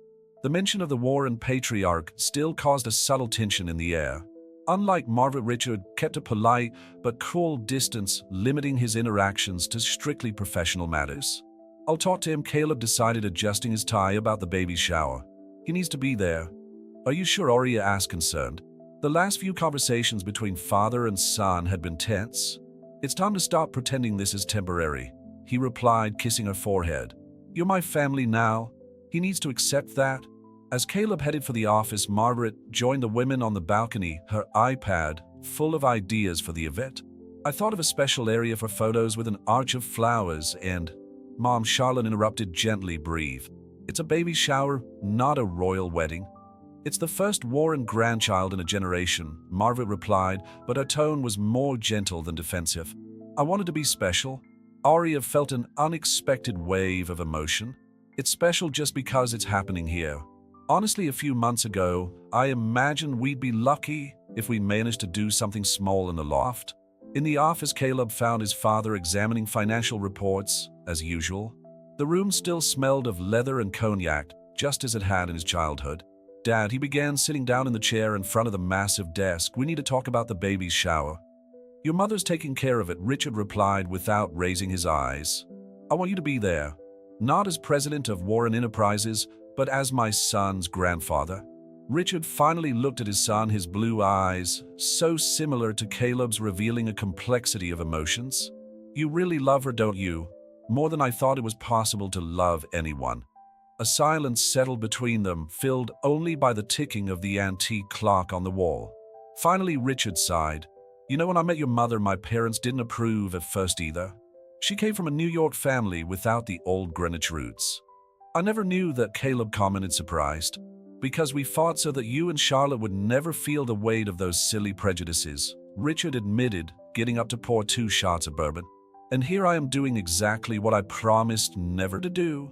The mention of the Warren patriarch still caused a subtle tension in the air. Unlike Margaret, Richard kept a polite but cool distance, limiting his interactions to strictly professional matters. "I'll talk to him," Caleb decided, adjusting his tie, "about the baby shower. He needs to be there." "Are you sure?" Aria asked, concerned. The last few conversations between father and son had been tense. "It's time to stop pretending this is temporary," he replied, kissing her forehead. "You're my family now. He needs to accept that." As Caleb headed for the office, Margaret joined the women on the balcony, her iPad full of ideas for the event. "I thought of a special area for photos with an arch of flowers and—" "Mom," Charlotte interrupted gently, "breathe. It's a baby shower, not a royal wedding." "It's the first Warren grandchild in a generation," Margaret replied, but her tone was more gentle than defensive. I wanted to be special. Arya felt an unexpected wave of emotion. It's special just because it's happening here. Honestly, a few months ago, I imagined we'd be lucky if we managed to do something small in the loft. In the office, Caleb found his father examining financial reports, as usual. The room still smelled of leather and cognac, just as it had in his childhood. "Dad," he began, sitting down in the chair in front of the massive desk, "we need to talk about the baby's shower." "Your mother's taking care of it," Richard replied without raising his eyes. "I want you to be there, not as president of Warren Enterprises, but as my son's grandfather." Richard finally looked at his son, his blue eyes, so similar to Caleb's, revealing a complexity of emotions. "You really love her, don't you? More than I thought it was possible to love anyone." A silence settled between them, filled only by the ticking of the antique clock on the wall. Finally, Richard sighed. "You know, when I met your mother, my parents didn't approve at first either. She came from a New York family without the old Greenwich roots." "I never knew that," Caleb commented, surprised. "Because we fought so that you and Charlotte would never feel the weight of those silly prejudices," Richard admitted, getting up to pour 2 shots of bourbon. "And here I am doing exactly what I promised never to do."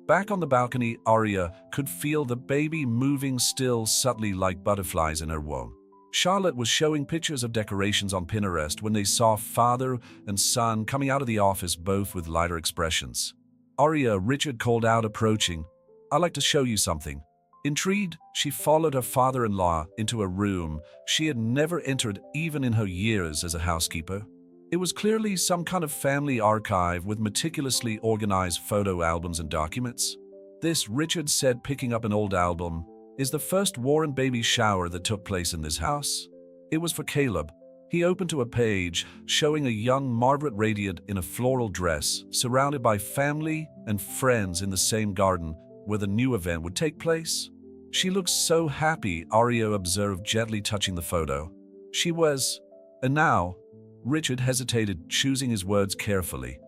Back on the balcony, Arya could feel the baby moving still subtly like butterflies in her womb. Charlotte was showing pictures of decorations on Pinterest when they saw father and son coming out of the office, both with lighter expressions. "Arya," Richard called out, approaching, "I'd like to show you something." Intrigued, she followed her father-in-law into a room she had never entered even in her years as a housekeeper. It was clearly some kind of family archive with meticulously organized photo albums and documents. "This," Richard said, picking up an old album, "is the first Warren baby shower that took place in this house." It was for Caleb. He opened to a page showing a young Margaret radiant in a floral dress, surrounded by family and friends in the same garden where the new event would take place. "She looks so happy," Arya observed, gently touching the photo. "She was. And now," Richard hesitated, choosing his words carefully,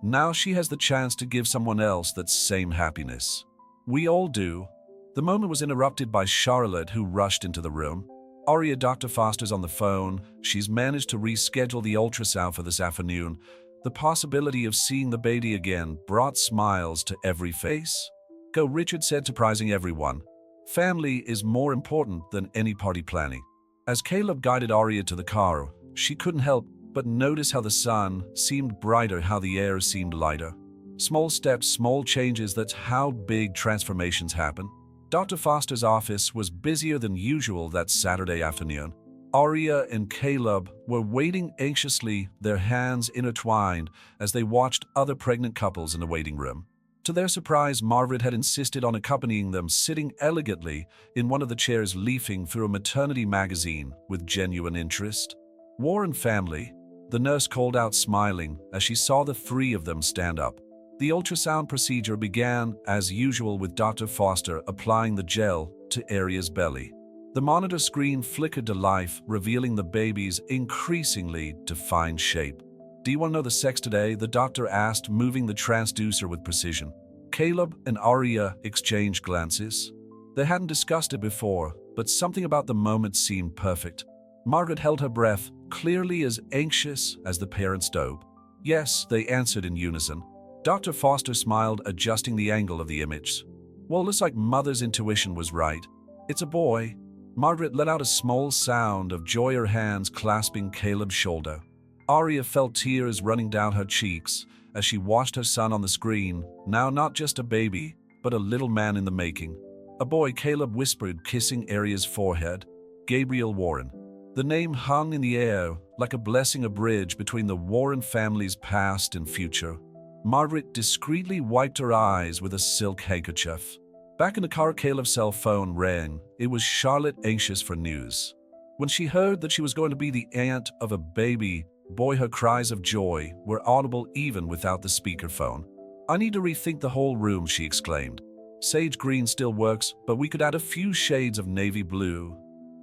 "now she has the chance to give someone else that same happiness. We all do." The moment was interrupted by Charlotte, who rushed into the room. "Arya, Dr. Foster's on the phone. She's managed to reschedule the ultrasound for this afternoon." The possibility of seeing the baby again brought smiles to every face. "Go," Richard said, surprising everyone. "Family is more important than any party planning." As Caleb guided Arya to the car, she couldn't help but notice how the sun seemed brighter, how the air seemed lighter. Small steps, small changes, that's how big transformations happen. Dr. Foster's office was busier than usual that Saturday afternoon. Arya and Caleb were waiting anxiously, their hands intertwined, as they watched other pregnant couples in the waiting room. To their surprise, Margaret had insisted on accompanying them, sitting elegantly in one of the chairs, leafing through a maternity magazine with genuine interest. "Warren family," the nurse called out, smiling, as she saw the 3 of them stand up. The ultrasound procedure began, as usual, with Dr. Foster applying the gel to Arya's belly. The monitor screen flickered to life, revealing the baby's increasingly defined shape. "Do you want to know the sex today?" the doctor asked, moving the transducer with precision. Caleb and Arya exchanged glances. They hadn't discussed it before, but something about the moment seemed perfect. Margaret held her breath, clearly as anxious as the parents' dope. "Yes," they answered in unison. Dr. Foster smiled, adjusting the angle of the image. "Well, looks like mother's intuition was right. It's a boy." Margaret let out a small sound of joy, her hands clasping Caleb's shoulder. Arya felt tears running down her cheeks as she watched her son on the screen, now not just a baby, but a little man in the making. "A boy," Caleb whispered, kissing Arya's forehead. "Gabriel Warren." The name hung in the air like a blessing, a bridge between the Warren family's past and future. Margaret discreetly wiped her eyes with a silk handkerchief. Back in the car, Caleb's cell phone rang. It was Charlotte, anxious for news. When she heard that she was going to be the aunt of a baby boy, her cries of joy were audible even without the speakerphone. "I need to rethink the whole room," she exclaimed. "Sage green still works, but we could add a few shades of navy blue."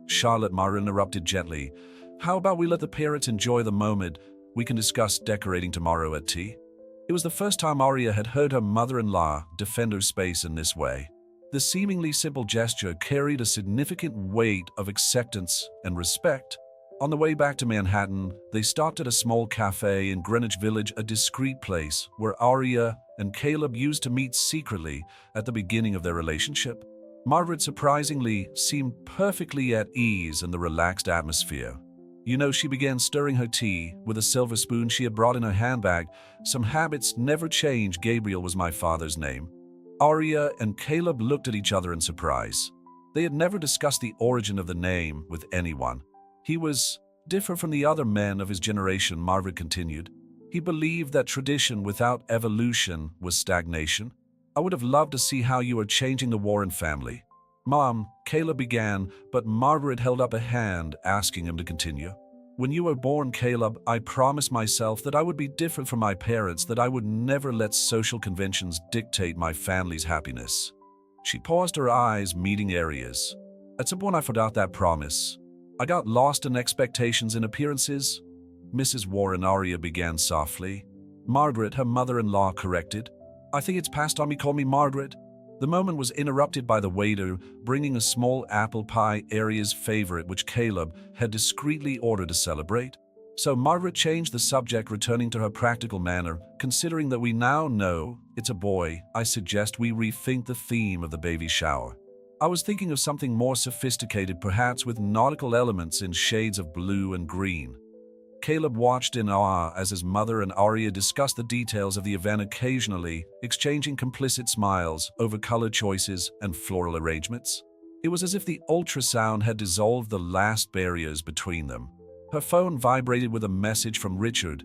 "Charlotte," Mara interrupted gently, "how about we let the parents enjoy the moment? We can discuss decorating tomorrow at tea." It was the first time Arya had heard her mother-in-law defend her space in this way. The seemingly simple gesture carried a significant weight of acceptance and respect. On the way back to Manhattan, they stopped at a small cafe in Greenwich Village, a discreet place where Aria and Caleb used to meet secretly at the beginning of their relationship. Margaret surprisingly seemed perfectly at ease in the relaxed atmosphere. She began stirring her tea with a silver spoon she had brought in her handbag. Some habits never change. Gabriel was my father's name. Aria and Caleb looked at each other in surprise. They had never discussed the origin of the name with anyone. He was different from the other men of his generation, Margaret continued. He believed that tradition without evolution was stagnation. I would have loved to see how you are changing the Warren family. Mom, Caleb began, but Margaret held up a hand, asking him to continue. When you were born, Caleb, I promised myself that I would be different from my parents, that I would never let social conventions dictate my family's happiness. She paused, her eyes meeting Aria's. At some point I forgot that promise. I got lost in expectations and appearances. Mrs. Warren, Aria began softly. Margaret, her mother-in-law, corrected. I think it's passed on me, call me Margaret. The moment was interrupted by the waiter bringing a small apple pie, Aria's favorite, which Caleb had discreetly ordered to celebrate. So Margaret changed the subject, returning to her practical manner. Considering that we now know it's a boy, I suggest we rethink the theme of the baby shower. I was thinking of something more sophisticated, perhaps with nautical elements in shades of blue and green. Caleb watched in awe as his mother and Aria discussed the details of the event, occasionally exchanging complicit smiles over color choices and floral arrangements. It was as if the ultrasound had dissolved the last barriers between them. Her phone vibrated with a message from Richard.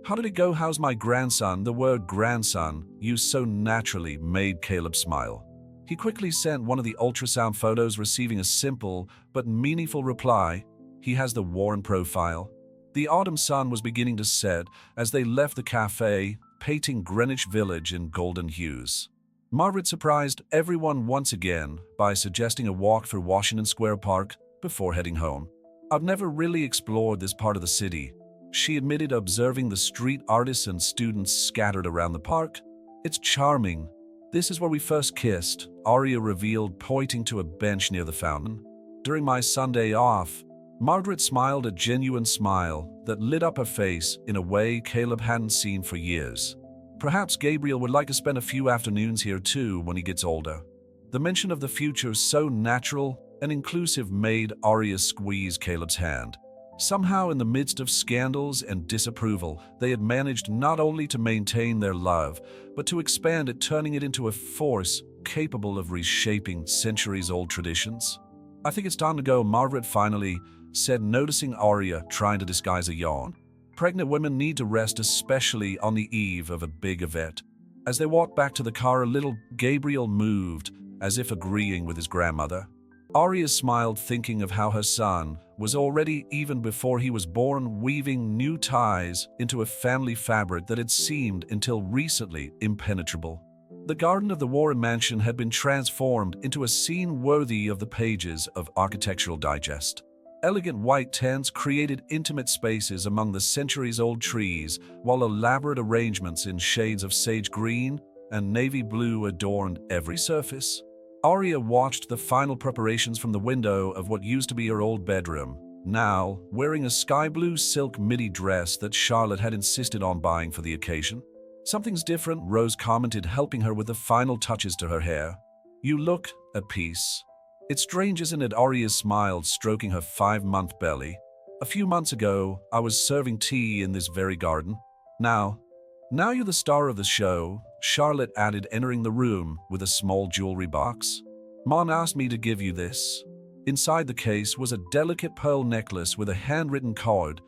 How did it go? How's my grandson? The word grandson, used so naturally, made Caleb smile. He quickly sent one of the ultrasound photos, receiving a simple but meaningful reply. He has the Warren profile. The autumn sun was beginning to set as they left the cafe, painting Greenwich Village in golden hues. Margaret surprised everyone once again by suggesting a walk through Washington Square Park before heading home. I've never really explored this part of the city, she admitted, observing the street artists and students scattered around the park. It's charming. This is where we first kissed, Aria revealed, pointing to a bench near the fountain. During my Sunday off, Margaret smiled, a genuine smile that lit up her face in a way Caleb hadn't seen for years. Perhaps Gabriel would like to spend a few afternoons here too when he gets older. The mention of the future, so natural and inclusive, made Aria squeeze Caleb's hand. Somehow, in the midst of scandals and disapproval, they had managed not only to maintain their love, but to expand it, turning it into a force capable of reshaping centuries-old traditions. I think it's time to go, Margaret finally said, noticing Aria trying to disguise a yawn. Pregnant women need to rest, especially on the eve of a big event. As they walked back to the car, a little Gabriel moved, as if agreeing with his grandmother. Aria smiled, thinking of how her son was already, even before he was born, weaving new ties into a family fabric that had seemed until recently impenetrable. The garden of the Warren mansion had been transformed into a scene worthy of the pages of Architectural Digest. Elegant white tents created intimate spaces among the centuries-old trees, while elaborate arrangements in shades of sage green and navy blue adorned every surface. Aria watched the final preparations from the window of what used to be her old bedroom, now wearing a sky blue silk midi dress that Charlotte had insisted on buying for the occasion. Something's different, Rose commented, helping her with the final touches to her hair. You look at peace. It's strange, isn't it? Aria smiled, stroking her 5-month belly. A few months ago, I was serving tea in this very garden. Now you're the star of the show, Charlotte added, entering the room with a small jewelry box. Mom asked me to give you this. Inside the case was a delicate pearl necklace with a handwritten card.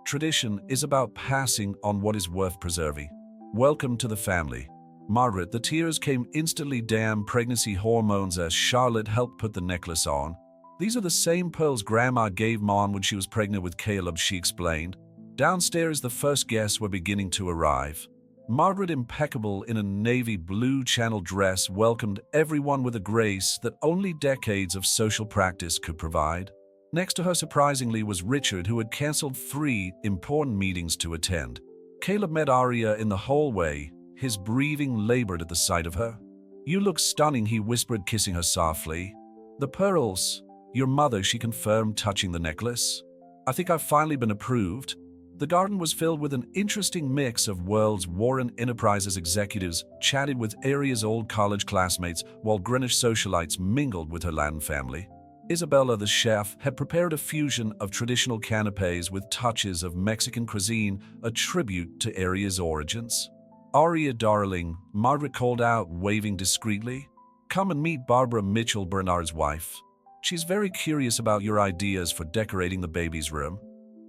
Tradition is about passing on what is worth preserving. Welcome to the family. Margaret, the tears came instantly. Damn pregnancy hormones, as Charlotte helped put the necklace on. These are the same pearls Grandma gave Mom when she was pregnant with Caleb, she explained. Downstairs, the first guests were beginning to arrive. Margaret, impeccable in a navy blue channel dress, welcomed everyone with a grace that only decades of social practice could provide. Next to her, surprisingly, was Richard, who had canceled 3 important meetings to attend. Caleb met Aria in the hallway, his breathing labored at the sight of her. You look stunning, he whispered, kissing her softly. The pearls. Your mother, she confirmed, touching the necklace. I think I've finally been approved. The garden was filled with an interesting mix of world's Warren Enterprises executives chatted with Aria's old college classmates while Greenwich socialites mingled with her Latin family. Isabella, the chef, had prepared a fusion of traditional canapes with touches of Mexican cuisine, a tribute to Aria's origins. "Aria, darling," Margaret called out, waving discreetly. "Come and meet Barbara Mitchell, Bernard's wife. She's very curious about your ideas for decorating the baby's room."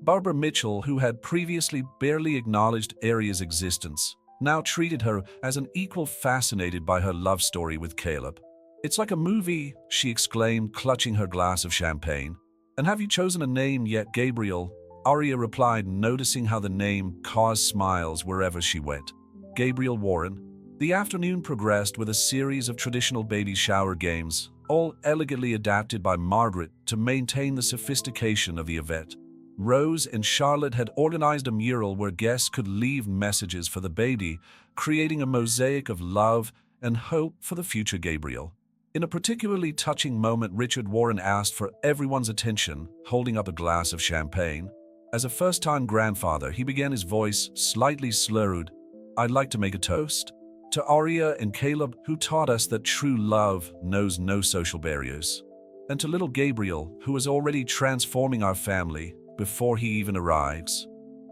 Barbara Mitchell, who had previously barely acknowledged Aria's existence, now treated her as an equal, fascinated by her love story with Caleb. "It's like a movie," she exclaimed, clutching her glass of champagne. "And have you chosen a name yet, Gabriel?" Aria replied, noticing how the name caused smiles wherever she went. Gabriel Warren. The afternoon progressed with a series of traditional baby shower games, all elegantly adapted by Margaret to maintain the sophistication of the event. Rose and Charlotte had organized a mural where guests could leave messages for the baby, creating a mosaic of love and hope for the future Gabriel. In a particularly touching moment, Richard Warren asked for everyone's attention, holding up a glass of champagne. As a first-time grandfather, he began, his voice slightly slurred. "I'd like to make a toast to Aria and Caleb, who taught us that true love knows no social barriers. And to little Gabriel, who is already transforming our family before he even arrives."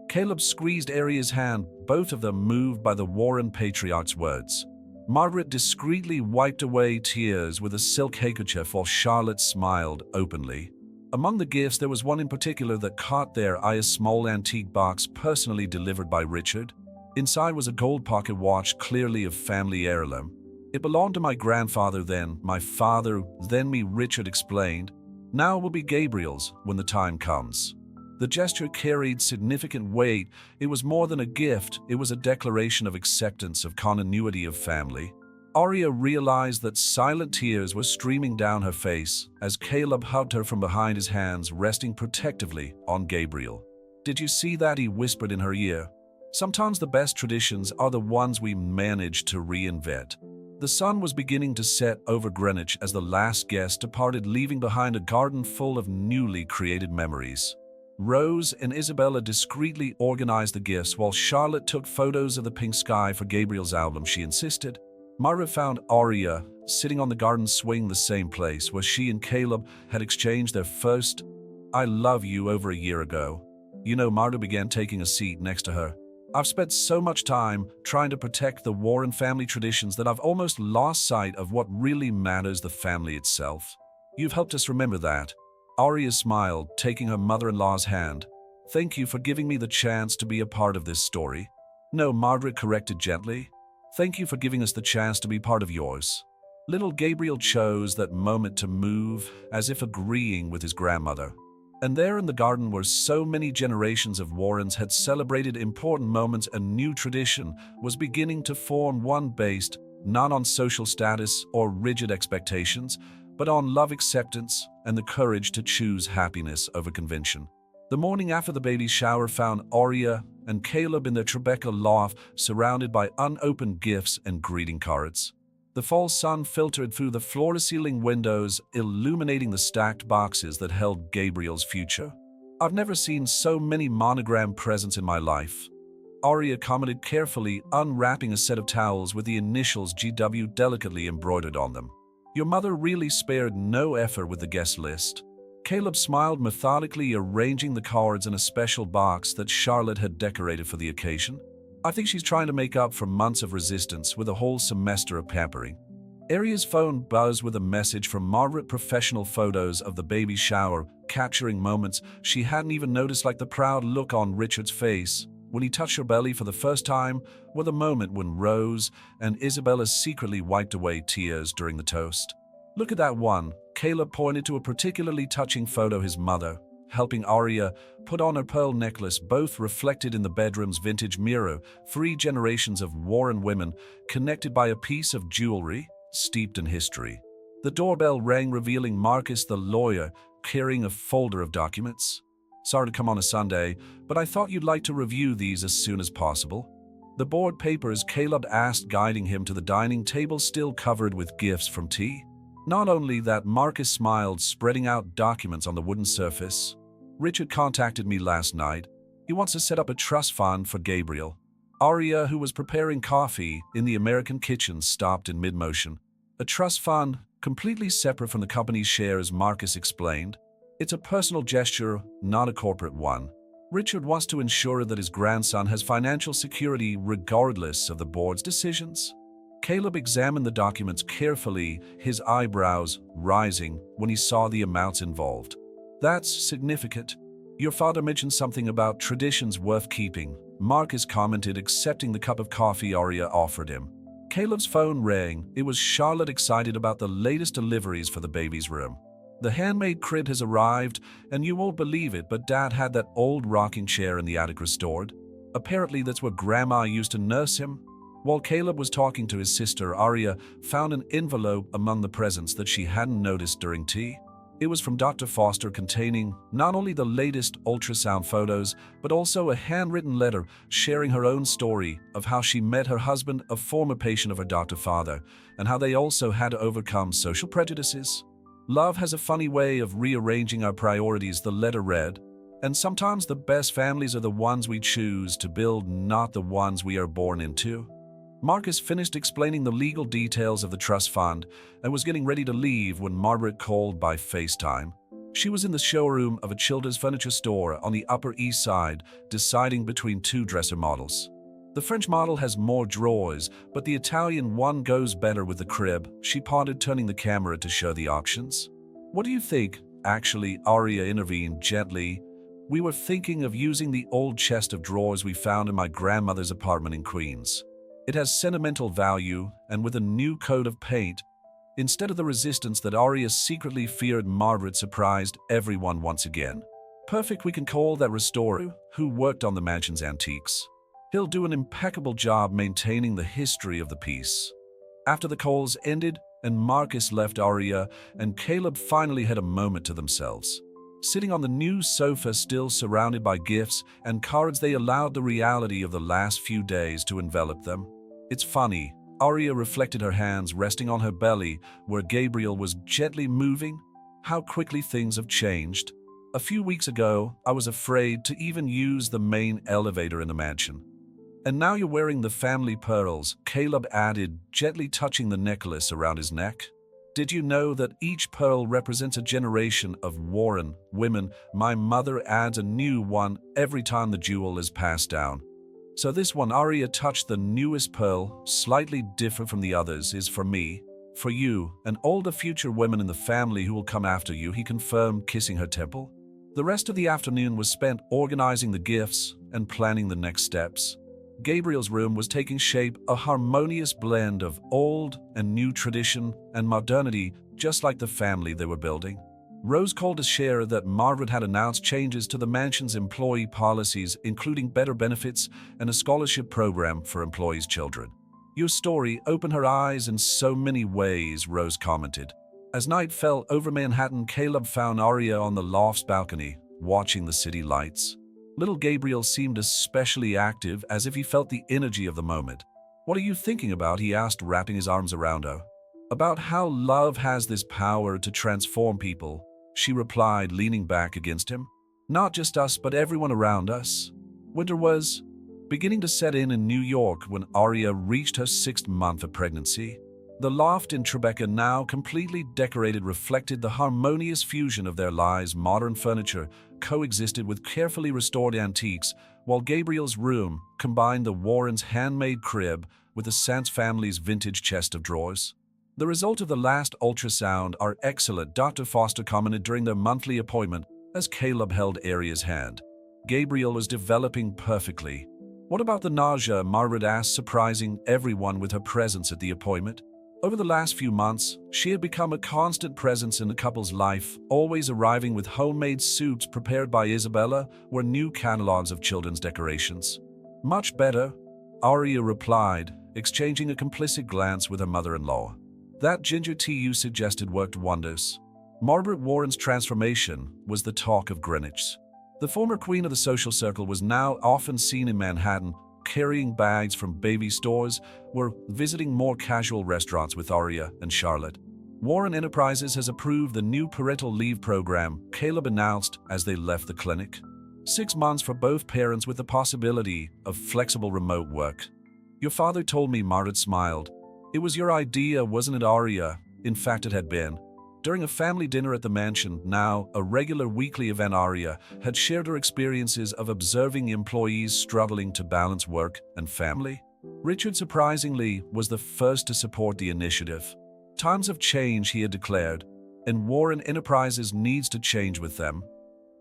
Caleb squeezed Aria's hand, both of them moved by the Warren patriarch's words. Margaret discreetly wiped away tears with a silk handkerchief while Charlotte smiled openly. Among the gifts, there was one in particular that caught their eye, a small antique box personally delivered by Richard. Inside was a gold pocket watch, clearly of family heirloom. "It belonged to my grandfather then, my father, then me," Richard explained. "Now it will be Gabriel's when the time comes." The gesture carried significant weight. It was more than a gift, it was a declaration of acceptance, of continuity of family. Aria realized that silent tears were streaming down her face as Caleb hugged her from behind, his hands resting protectively on Gabriel. "Did you see that?" he whispered in her ear. "Sometimes the best traditions are the ones we manage to reinvent." The sun was beginning to set over Greenwich as the last guest departed, leaving behind a garden full of newly created memories. Rose and Isabella discreetly organized the gifts while Charlotte took photos of the pink sky for Gabriel's album. She insisted. Margaret found Aria sitting on the garden swing, the same place where she and Caleb had exchanged their first "I love you" over a year ago. "You know," Margaret began, taking a seat next to her, "I've spent so much time trying to protect the Warren family traditions that I've almost lost sight of what really matters, the family itself. You've helped us remember that." Aria smiled, taking her mother-in-law's hand. "Thank you for giving me the chance to be a part of this story." "No," Margaret corrected gently. "Thank you for giving us the chance to be part of yours." Little Gabriel chose that moment to move, as if agreeing with his grandmother. And there in the garden where so many generations of Warrens had celebrated important moments, a new tradition was beginning to form, one based not on social status or rigid expectations, but on love, acceptance, and the courage to choose happiness over convention. The morning after the baby shower found Aria and Caleb in their Tribeca loft, surrounded by unopened gifts and greeting cards. The fall sun filtered through the floor-to-ceiling windows, illuminating the stacked boxes that held Gabriel's future. "I've never seen so many monogram presents in my life," Aria commented, carefully unwrapping a set of towels with the initials GW delicately embroidered on them. "Your mother really spared no effort with the guest list." Caleb smiled, methodically arranging the cards in a special box that Charlotte had decorated for the occasion. "I think she's trying to make up for months of resistance with a whole semester of pampering." Aria's phone buzzed with a message from Margaret, professional photos of the baby shower, capturing moments she hadn't even noticed, like the proud look on Richard's face when he touched her belly for the first time, or the moment when Rose and Isabella secretly wiped away tears during the toast. "Look at that one," Caleb pointed to a particularly touching photo, his mother helping Aria put on her pearl necklace, both reflected in the bedroom's vintage mirror, 3 generations of Warren women connected by a piece of jewelry steeped in history. The doorbell rang, revealing Marcus, the lawyer, carrying a folder of documents. "Sorry to come on a Sunday, but I thought you'd like to review these as soon as possible." "The board papers?" Caleb asked, guiding him to the dining table still covered with gifts from tea. Not only that, Marcus smiled, spreading out documents on the wooden surface. Richard contacted me last night. He wants to set up a trust fund for Gabriel. Aria, who was preparing coffee in the American kitchen, stopped in mid-motion. A trust fund, completely separate from the company's shares, Marcus explained. It's a personal gesture, not a corporate one. Richard wants to ensure that his grandson has financial security regardless of the board's decisions. Caleb examined the documents carefully, his eyebrows rising when he saw the amounts involved. That's significant. Your father mentioned something about traditions worth keeping, Marcus commented, accepting the cup of coffee Aria offered him. Caleb's phone rang. It was Charlotte, excited about the latest deliveries for the baby's room. The handmade crib has arrived, and you won't believe it, but Dad had that old rocking chair in the attic restored. Apparently that's where Grandma used to nurse him. While Caleb was talking to his sister, Aria found an envelope among the presents that she hadn't noticed during tea. It was from Dr. Foster, containing not only the latest ultrasound photos, but also a handwritten letter sharing her own story of how she met her husband, a former patient of her doctor father, and how they also had to overcome social prejudices. Love has a funny way of rearranging our priorities, the letter read, and sometimes the best families are the ones we choose to build, not the ones we are born into. Marcus finished explaining the legal details of the trust fund and was getting ready to leave when Margaret called by FaceTime. She was in the showroom of a children's furniture store on the Upper East Side, deciding between two dresser models. The French model has more drawers, but the Italian one goes better with the crib, she pondered, turning the camera to show the options. What do you think? Actually, Aria intervened gently. We were thinking of using the old chest of drawers we found in my grandmother's apartment in Queens. It has sentimental value, and with a new coat of paint, instead of the resistance that Aria secretly feared, Margaret surprised everyone once again. Perfect, we can call that restorer, who worked on the mansion's antiques. He'll do an impeccable job maintaining the history of the piece. After the calls ended and Marcus left, Aria and Caleb finally had a moment to themselves. Sitting on the new sofa, still surrounded by gifts and cards, they allowed the reality of the last few days to envelop them. It's funny, Aria reflected, her hands resting on her belly where Gabriel was gently moving. How quickly things have changed. A few weeks ago, I was afraid to even use the main elevator in the mansion. And now you're wearing the family pearls, Caleb added, gently touching the necklace around his neck. Did you know that each pearl represents a generation of Warren women? My mother adds a new one every time the jewel is passed down. So this one, Aria touched the newest pearl, slightly different from the others, is for me, for you, and all the future women in the family who will come after you, he confirmed, kissing her temple. The rest of the afternoon was spent organizing the gifts and planning the next steps. Gabriel's room was taking shape, a harmonious blend of old and new tradition and modernity, just like the family they were building. Rose called to share that Margaret had announced changes to the mansion's employee policies, including better benefits and a scholarship program for employees' children. Your story opened her eyes in so many ways, Rose commented. As night fell over Manhattan, Caleb found Aria on the loft's balcony, watching the city lights. Little Gabriel seemed especially active, as if he felt the energy of the moment. What are you thinking about? He asked, wrapping his arms around her. About how love has this power to transform people, she replied, leaning back against him. Not just us, but everyone around us. Winter was beginning to set in New York when Aria reached her 6th month of pregnancy. The loft in Tribeca, now completely decorated, reflected the harmonious fusion of their lives. Modern furniture coexisted with carefully restored antiques, while Gabriel's room combined the Warrens' handmade crib with the Sands family's vintage chest of drawers. The result of the last ultrasound are excellent, Dr. Foster commented during their monthly appointment as Caleb held Aria's hand. Gabriel was developing perfectly. What about the nausea? Margaret asked, surprising everyone with her presence at the appointment. Over the last few months, she had become a constant presence in the couple's life, always arriving with homemade soups prepared by Isabella or new catalogs of children's decorations. Much better, Aria replied, exchanging a complicit glance with her mother-in-law. That ginger tea you suggested worked wonders. Margaret Warren's transformation was the talk of Greenwich. The former queen of the social circle was now often seen in Manhattan, carrying bags from baby stores or visiting more casual restaurants with Aria and Charlotte. Warren Enterprises has approved the new parental leave program, Caleb announced as they left the clinic. 6 months for both parents with the possibility of flexible remote work. Your father told me, Margaret smiled. It was your idea, wasn't it, Aria? In fact, it had been. During a family dinner at the mansion, now a regular weekly event, Aria had shared her experiences of observing employees struggling to balance work and family. Richard, surprisingly, was the first to support the initiative. Times have changed, he had declared, and Warren Enterprises needs to change with them.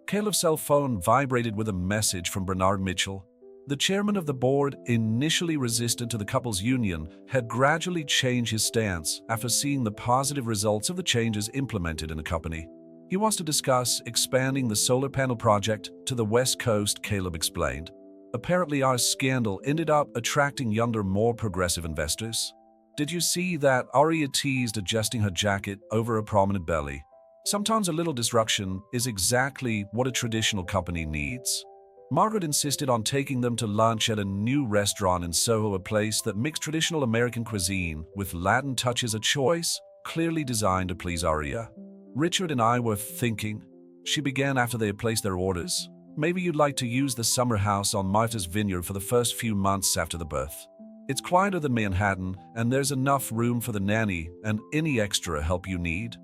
Caleb's cell phone vibrated with a message from Bernard Mitchell. The chairman of the board, initially resistant to the couple's union, had gradually changed his stance after seeing the positive results of the changes implemented in the company. He wants to discuss expanding the solar panel project to the West Coast, Caleb explained. Apparently, our scandal ended up attracting younger, more progressive investors. Did you see that? Aria teased, adjusting her jacket over a prominent belly. Sometimes a little disruption is exactly what a traditional company needs. Margaret insisted on taking them to lunch at a new restaurant in Soho, a place that mixed traditional American cuisine with Latin touches, a choice clearly designed to please Aria. Richard and I were thinking, she began after they had placed their orders, maybe you'd like to use the summer house on Martha's Vineyard for the first few months after the birth. It's quieter than Manhattan, and there's enough room for the nanny and any extra help you need.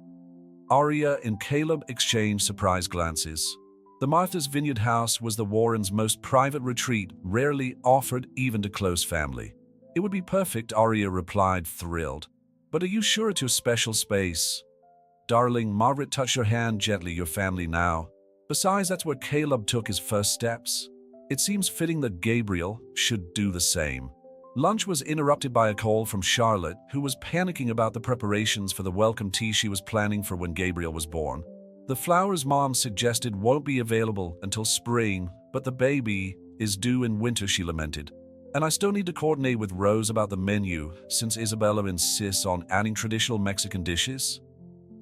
Aria and Caleb exchanged surprised glances. The Martha's Vineyard house was the Warrens' most private retreat, rarely offered even to close family. It would be perfect, Aria replied, thrilled. But are you sure it's your special space? Darling, Margaret touched her hand gently, your family now. Besides, that's where Caleb took his first steps. It seems fitting that Gabriel should do the same. Lunch was interrupted by a call from Charlotte, who was panicking about the preparations for the welcome tea she was planning for when Gabriel was born. The flowers mom suggested won't be available until spring, but the baby is due in winter, she lamented. And I still need to coordinate with Rose about the menu, since Isabella insists on adding traditional Mexican dishes.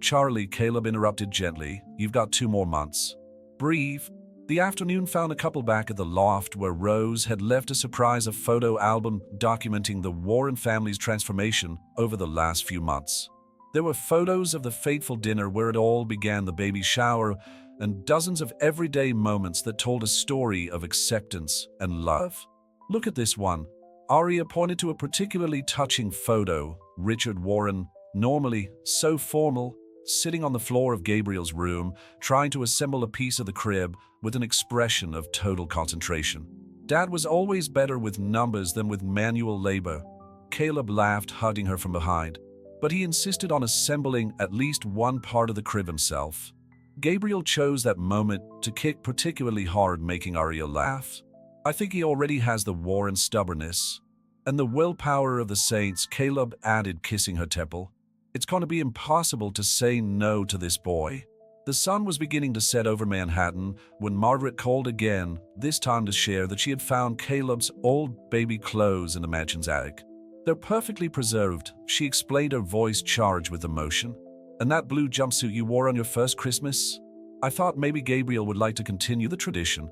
Charlie, Caleb interrupted gently, you've got 2 more months. Breathe. The afternoon found a couple back at the loft where Rose had left a surprise, a photo album documenting the Warren family's transformation over the last few months. There were photos of the fateful dinner where it all began, the baby shower, and dozens of everyday moments that told a story of acceptance and love. Look at this one. Aria pointed to a particularly touching photo. Richard Warren, normally so formal, sitting on the floor of Gabriel's room, trying to assemble a piece of the crib with an expression of total concentration. Dad was always better with numbers than with manual labor. Caleb laughed, hugging her from behind. But he insisted on assembling at least one part of the crib himself. Gabriel chose that moment to kick particularly hard, making Aria laugh. I think he already has the Warren stubbornness and the willpower of the saints, Caleb added, kissing her temple. It's going to be impossible to say no to this boy. The sun was beginning to set over Manhattan when Margaret called again, this time to share that she had found Caleb's old baby clothes in the mansion's attic. They're perfectly preserved, she explained, her voice charged with emotion. And that blue jumpsuit you wore on your first Christmas? I thought maybe Gabriel would like to continue the tradition.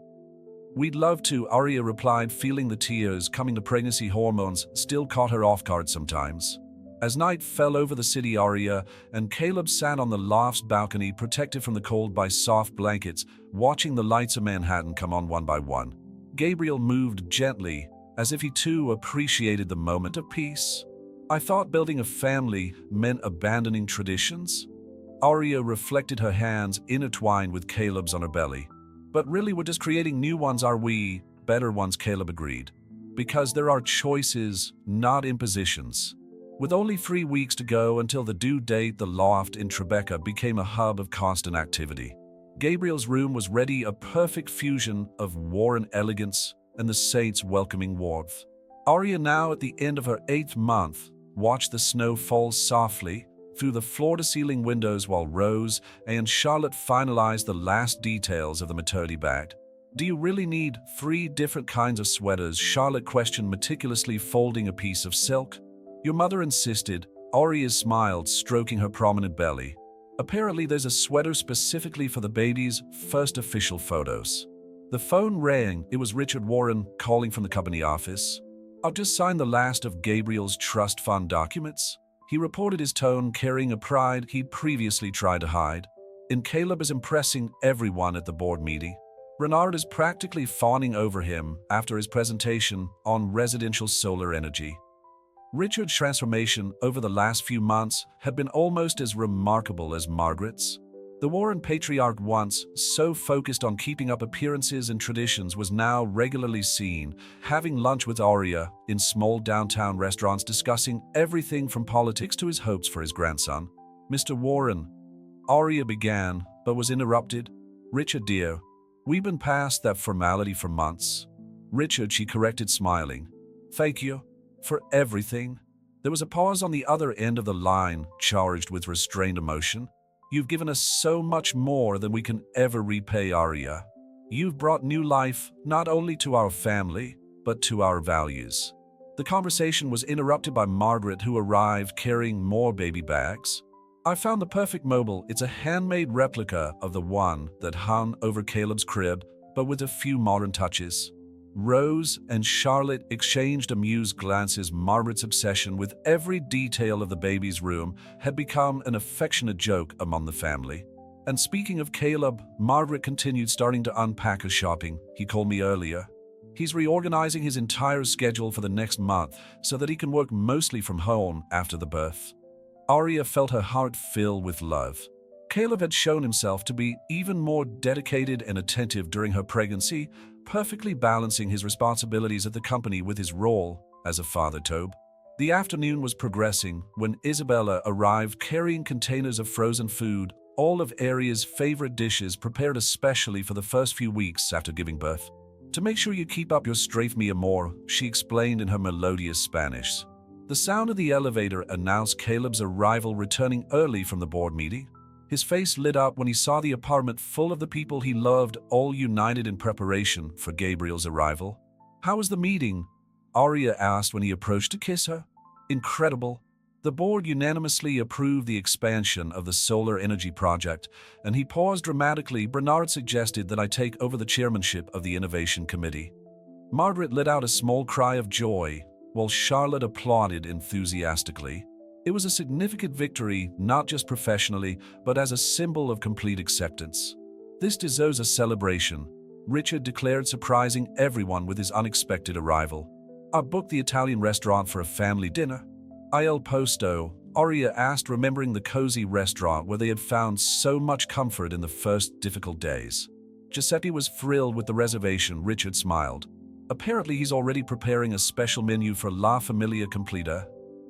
We'd love to, Aria replied, feeling the tears coming. The pregnancy hormones still caught her off guard sometimes. As night fell over the city, Aria and Caleb sat on the loft's balcony, protected from the cold by soft blankets, watching the lights of Manhattan come on one by one. Gabriel moved gently, as if he too appreciated the moment of peace. I thought building a family meant abandoning traditions. Aria reflected, her hands intertwined with Caleb's on her belly. But really, we're just creating new ones, are we? Better ones, Caleb agreed. Because there are choices, not impositions. With only 3 weeks to go until the due date, the loft in Tribeca became a hub of constant activity. Gabriel's room was ready, a perfect fusion of Warren elegance and the saints' welcoming warmth. Aria, now at the end of her 8th month, watched the snow fall softly through the floor-to-ceiling windows while Rose and Charlotte finalized the last details of the maternity bag. Do you really need 3 different kinds of sweaters? Charlotte questioned, meticulously folding a piece of silk. Your mother insisted. Aria smiled, stroking her prominent belly. Apparently, there's a sweater specifically for the baby's first official photos. The phone rang. It was Richard Warren calling from the company office. I'll just sign the last of Gabriel's trust fund documents. He reported his tone carrying a pride he'd previously tried to hide. And Caleb is impressing everyone at the board meeting. Bernard is practically fawning over him after his presentation on residential solar energy. Richard's transformation over the last few months had been almost as remarkable as Margaret's. The Warren patriarch, once so focused on keeping up appearances and traditions, was now regularly seen having lunch with Arya in small downtown restaurants, discussing everything from politics to his hopes for his grandson. "Mr. Warren," Arya began, but was interrupted. "Richard, dear, we've been past that formality for months." "Richard," she corrected, smiling. "Thank you for everything." There was a pause on the other end of the line, charged with restrained emotion. "You've given us so much more than we can ever repay, Arya. You've brought new life not only to our family, but to our values." The conversation was interrupted by Margaret, who arrived carrying more baby bags. "I found the perfect mobile. It's a handmade replica of the one that hung over Caleb's crib, but with a few modern touches." Rose and Charlotte exchanged amused glances. Margaret's obsession with every detail of the baby's room had become an affectionate joke among the family. "And speaking of Caleb," Margaret continued, starting to unpack her shopping, "he called me earlier. He's reorganizing his entire schedule for the next month so that he can work mostly from home after the birth." Arya felt her heart fill with love. Caleb had shown himself to be even more dedicated and attentive during her pregnancy, perfectly balancing his responsibilities at the company with his role as a father. The afternoon was progressing when Isabella arrived carrying containers of frozen food, all of Arya's favorite dishes prepared especially for the first few weeks after giving birth. "To make sure you keep up your strength, mi amor," she explained in her melodious Spanish. The sound of the elevator announced Caleb's arrival, returning early from the board meeting. His face lit up when he saw the apartment full of the people he loved, all united in preparation for Gabriel's arrival. "How was the meeting?" Arya asked when he approached to kiss her. "Incredible. The board unanimously approved the expansion of the solar energy project," and he paused dramatically. "Bernard suggested that I take over the chairmanship of the Innovation Committee." Margaret let out a small cry of joy, while Charlotte applauded enthusiastically. It was a significant victory, not just professionally, but as a symbol of complete acceptance. "This deserves a celebration," Richard declared, surprising everyone with his unexpected arrival. "I booked the Italian restaurant for a family dinner." "Il posto?" Arya asked, remembering the cozy restaurant where they had found so much comfort in the first difficult days. Giuseppe was thrilled with the reservation. Richard smiled. "Apparently he's already preparing a special menu for La Familia Completa."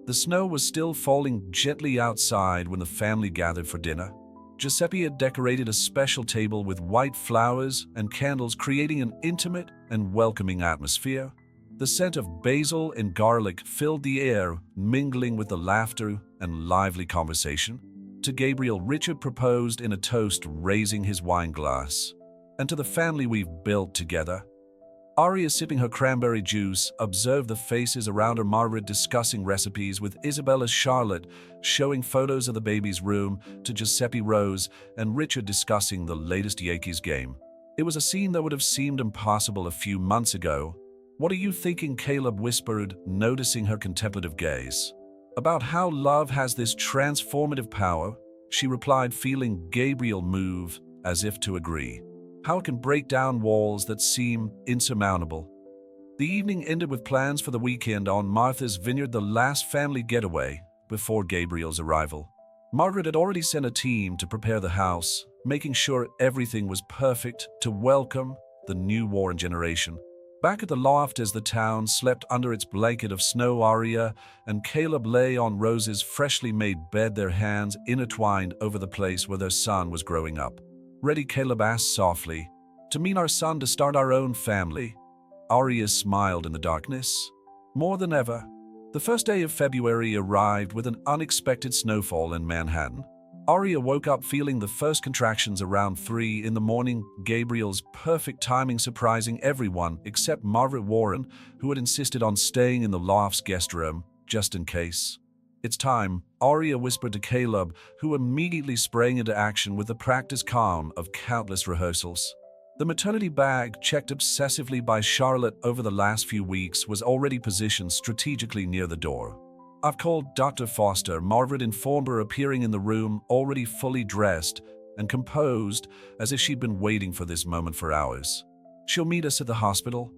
The snow was still falling gently outside when the family gathered for dinner. Giuseppe had decorated a special table with white flowers and candles, creating an intimate and welcoming atmosphere. The scent of basil and garlic filled the air, mingling with the laughter and lively conversation. To Gabriel, Richard proposed in a toast, raising his wine glass. "And to the family we've built together." Arya, sipping her cranberry juice, observed the faces around her. Margaret discussing recipes with Isabella, Charlotte showing photos of the baby's room to Giuseppe, Rose, and Richard discussing the latest Yankees game. It was a scene that would have seemed impossible a few months ago. "What are you thinking?" Caleb whispered, noticing her contemplative gaze. "About how love has this transformative power," she replied, feeling Gabriel move as if to agree. "How it can break down walls that seem insurmountable." The evening ended with plans for the weekend on Martha's Vineyard, the last family getaway before Gabriel's arrival. Margaret had already sent a team to prepare the house, making sure everything was perfect to welcome the new Warren generation. Back at the loft, as the town slept under its blanket of snow, Arya and Caleb lay on Rose's freshly made bed, their hands intertwined over the place where their son was growing up. "Ready?" Caleb asked softly. "To meet our son, to start our own family?" Arya smiled in the darkness. "More than ever." The first day of February arrived with an unexpected snowfall in Manhattan. Arya woke up feeling the first contractions around 3 in the morning, Gabriel's perfect timing surprising everyone except Margaret Warren, who had insisted on staying in the loft's guest room, just in case. "It's time," Arya whispered to Caleb, who immediately sprang into action with the practice calm of countless rehearsals. The maternity bag, checked obsessively by Charlotte over the last few weeks, was already positioned strategically near the door. "I've called Dr. Foster," Margaret informed her, appearing in the room already fully dressed and composed, as if she'd been waiting for this moment for hours. "She'll meet us at the hospital."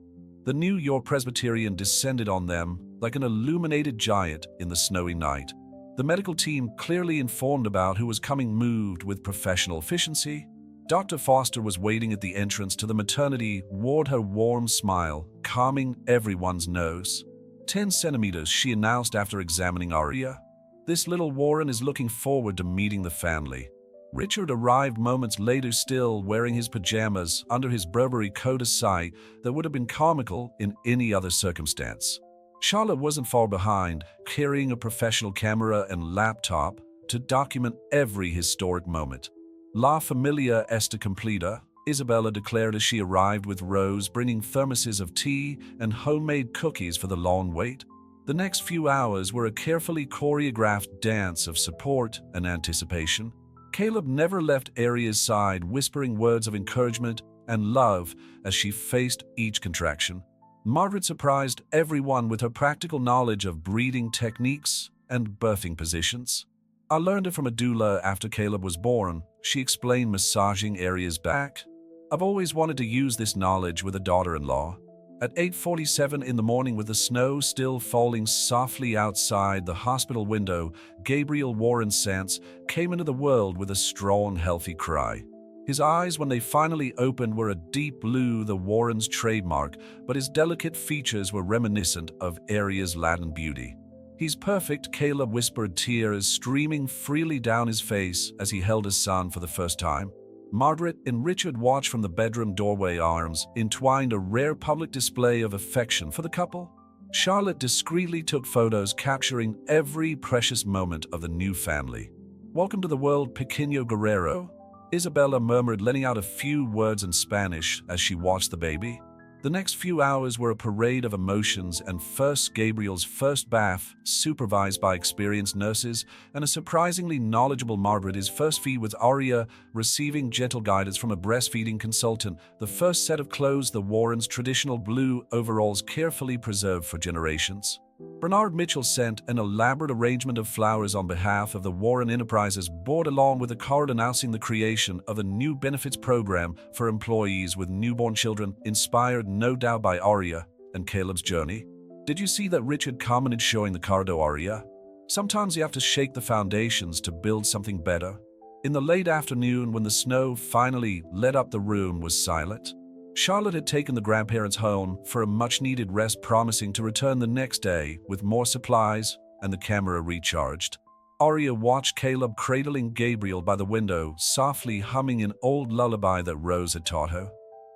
The New York Presbyterian descended on them like an illuminated giant in the snowy night. The medical team, clearly informed about who was coming, moved with professional efficiency. Dr. Foster was waiting at the entrance to the maternity ward, her warm smile calming everyone's nerves. 10 centimeters, she announced after examining Aria. "This little Warren is looking forward to meeting the family." Richard arrived moments later, still wearing his pajamas under his Burberry coat, a sight that would have been comical in any other circumstance. Charlotte wasn't far behind, carrying a professional camera and laptop to document every historic moment. "La familia está completa," Isabella declared as she arrived with Rose bringing thermoses of tea and homemade cookies for the long wait. The next few hours were a carefully choreographed dance of support and anticipation. Caleb never left Aria's side, whispering words of encouragement and love as she faced each contraction. Margaret surprised everyone with her practical knowledge of breathing techniques and birthing positions. "I learned it from a doula after Caleb was born," she explained, massaging Aria's back. "I've always wanted to use this knowledge with a daughter-in-law." At 8:47 in the morning, with the snow still falling softly outside the hospital window, Gabriel Warren Sands came into the world with a strong, healthy cry. His eyes, when they finally opened, were a deep blue, the Warren's trademark, but his delicate features were reminiscent of Aria's Latin beauty. "He's perfect," Caleb whispered, tears streaming freely down his face as he held his son for the first time. Margaret and Richard watched from the bedroom doorway, arms entwined, a rare public display of affection for the couple. Charlotte discreetly took photos capturing every precious moment of the new family. "Welcome to the world, Pequeño Guerrero," Isabella murmured, letting out a few words in Spanish as she watched the baby. The next few hours were a parade of emotions, and first Gabriel's first bath, supervised by experienced nurses, and a surprisingly knowledgeable Margaret, his first feed with Aria, receiving gentle guidance from a breastfeeding consultant, the first set of clothes, the Warrens' traditional blue overalls carefully preserved for generations. Bernard Mitchell sent an elaborate arrangement of flowers on behalf of the Warren Enterprises board, along with a card announcing the creation of a new benefits program for employees with newborn children, inspired no doubt by Aria and Caleb's journey. "Did you see that?" Richard commented, showing the card to Aria. "Sometimes you have to shake the foundations to build something better." In the late afternoon, when the snow finally lit up, the room was silent. Charlotte had taken the grandparents home for a much-needed rest, promising to return the next day with more supplies and the camera recharged. Aria watched Caleb cradling Gabriel by the window, softly humming an old lullaby that Rose had taught her.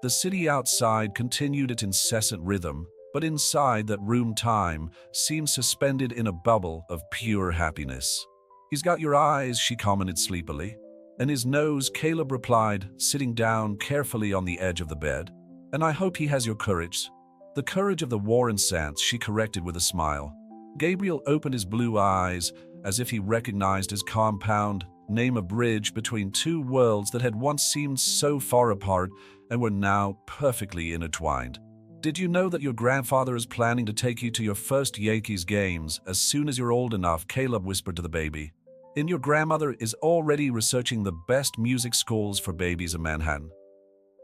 The city outside continued its incessant rhythm, but inside that room time seemed suspended in a bubble of pure happiness. "He's got your eyes," she commented sleepily. "And his nose," Caleb replied, sitting down carefully on the edge of the bed. "And I hope he has your courage." "The courage of the Warren Sands," she corrected with a smile. Gabriel opened his blue eyes as if he recognized his compound name, a bridge between two worlds that had once seemed so far apart and were now perfectly intertwined. "Did you know that your grandfather is planning to take you to your first Yankees games as soon as you're old enough?" Caleb whispered to the baby. "And your grandmother is already researching the best music schools for babies in Manhattan.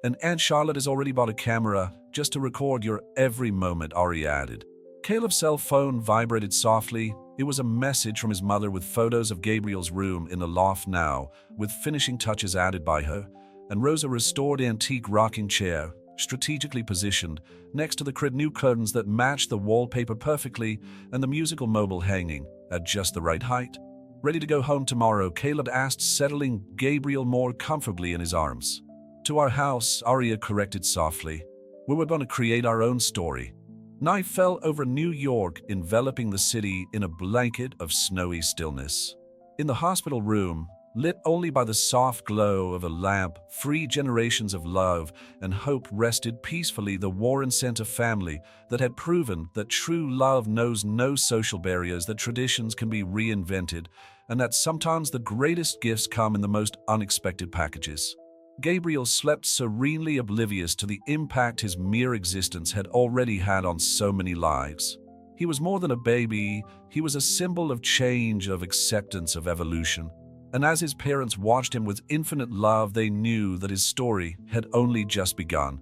And Aunt Charlotte has already bought a camera just to record your every moment," Aria added. Caleb's cell phone vibrated softly. It was a message from his mother with photos of Gabriel's room in the loft now, with finishing touches added by her, and Rose, a restored antique rocking chair, strategically positioned next to the crib, new curtains that matched the wallpaper perfectly, and the musical mobile hanging at just the right height. "Ready to go home tomorrow?" Caleb asked, settling Gabriel more comfortably in his arms. "To our house," Aria corrected softly. "We were going to create our own story." Night fell over New York, enveloping the city in a blanket of snowy stillness. In the hospital room, lit only by the soft glow of a lamp, 3 generations of love and hope rested peacefully, the Warren Center family that had proven that true love knows no social barriers, that traditions can be reinvented, and that sometimes the greatest gifts come in the most unexpected packages. Gabriel slept serenely, oblivious to the impact his mere existence had already had on so many lives. He was more than a baby, he was a symbol of change, of acceptance, of evolution. And as his parents watched him with infinite love, they knew that his story had only just begun.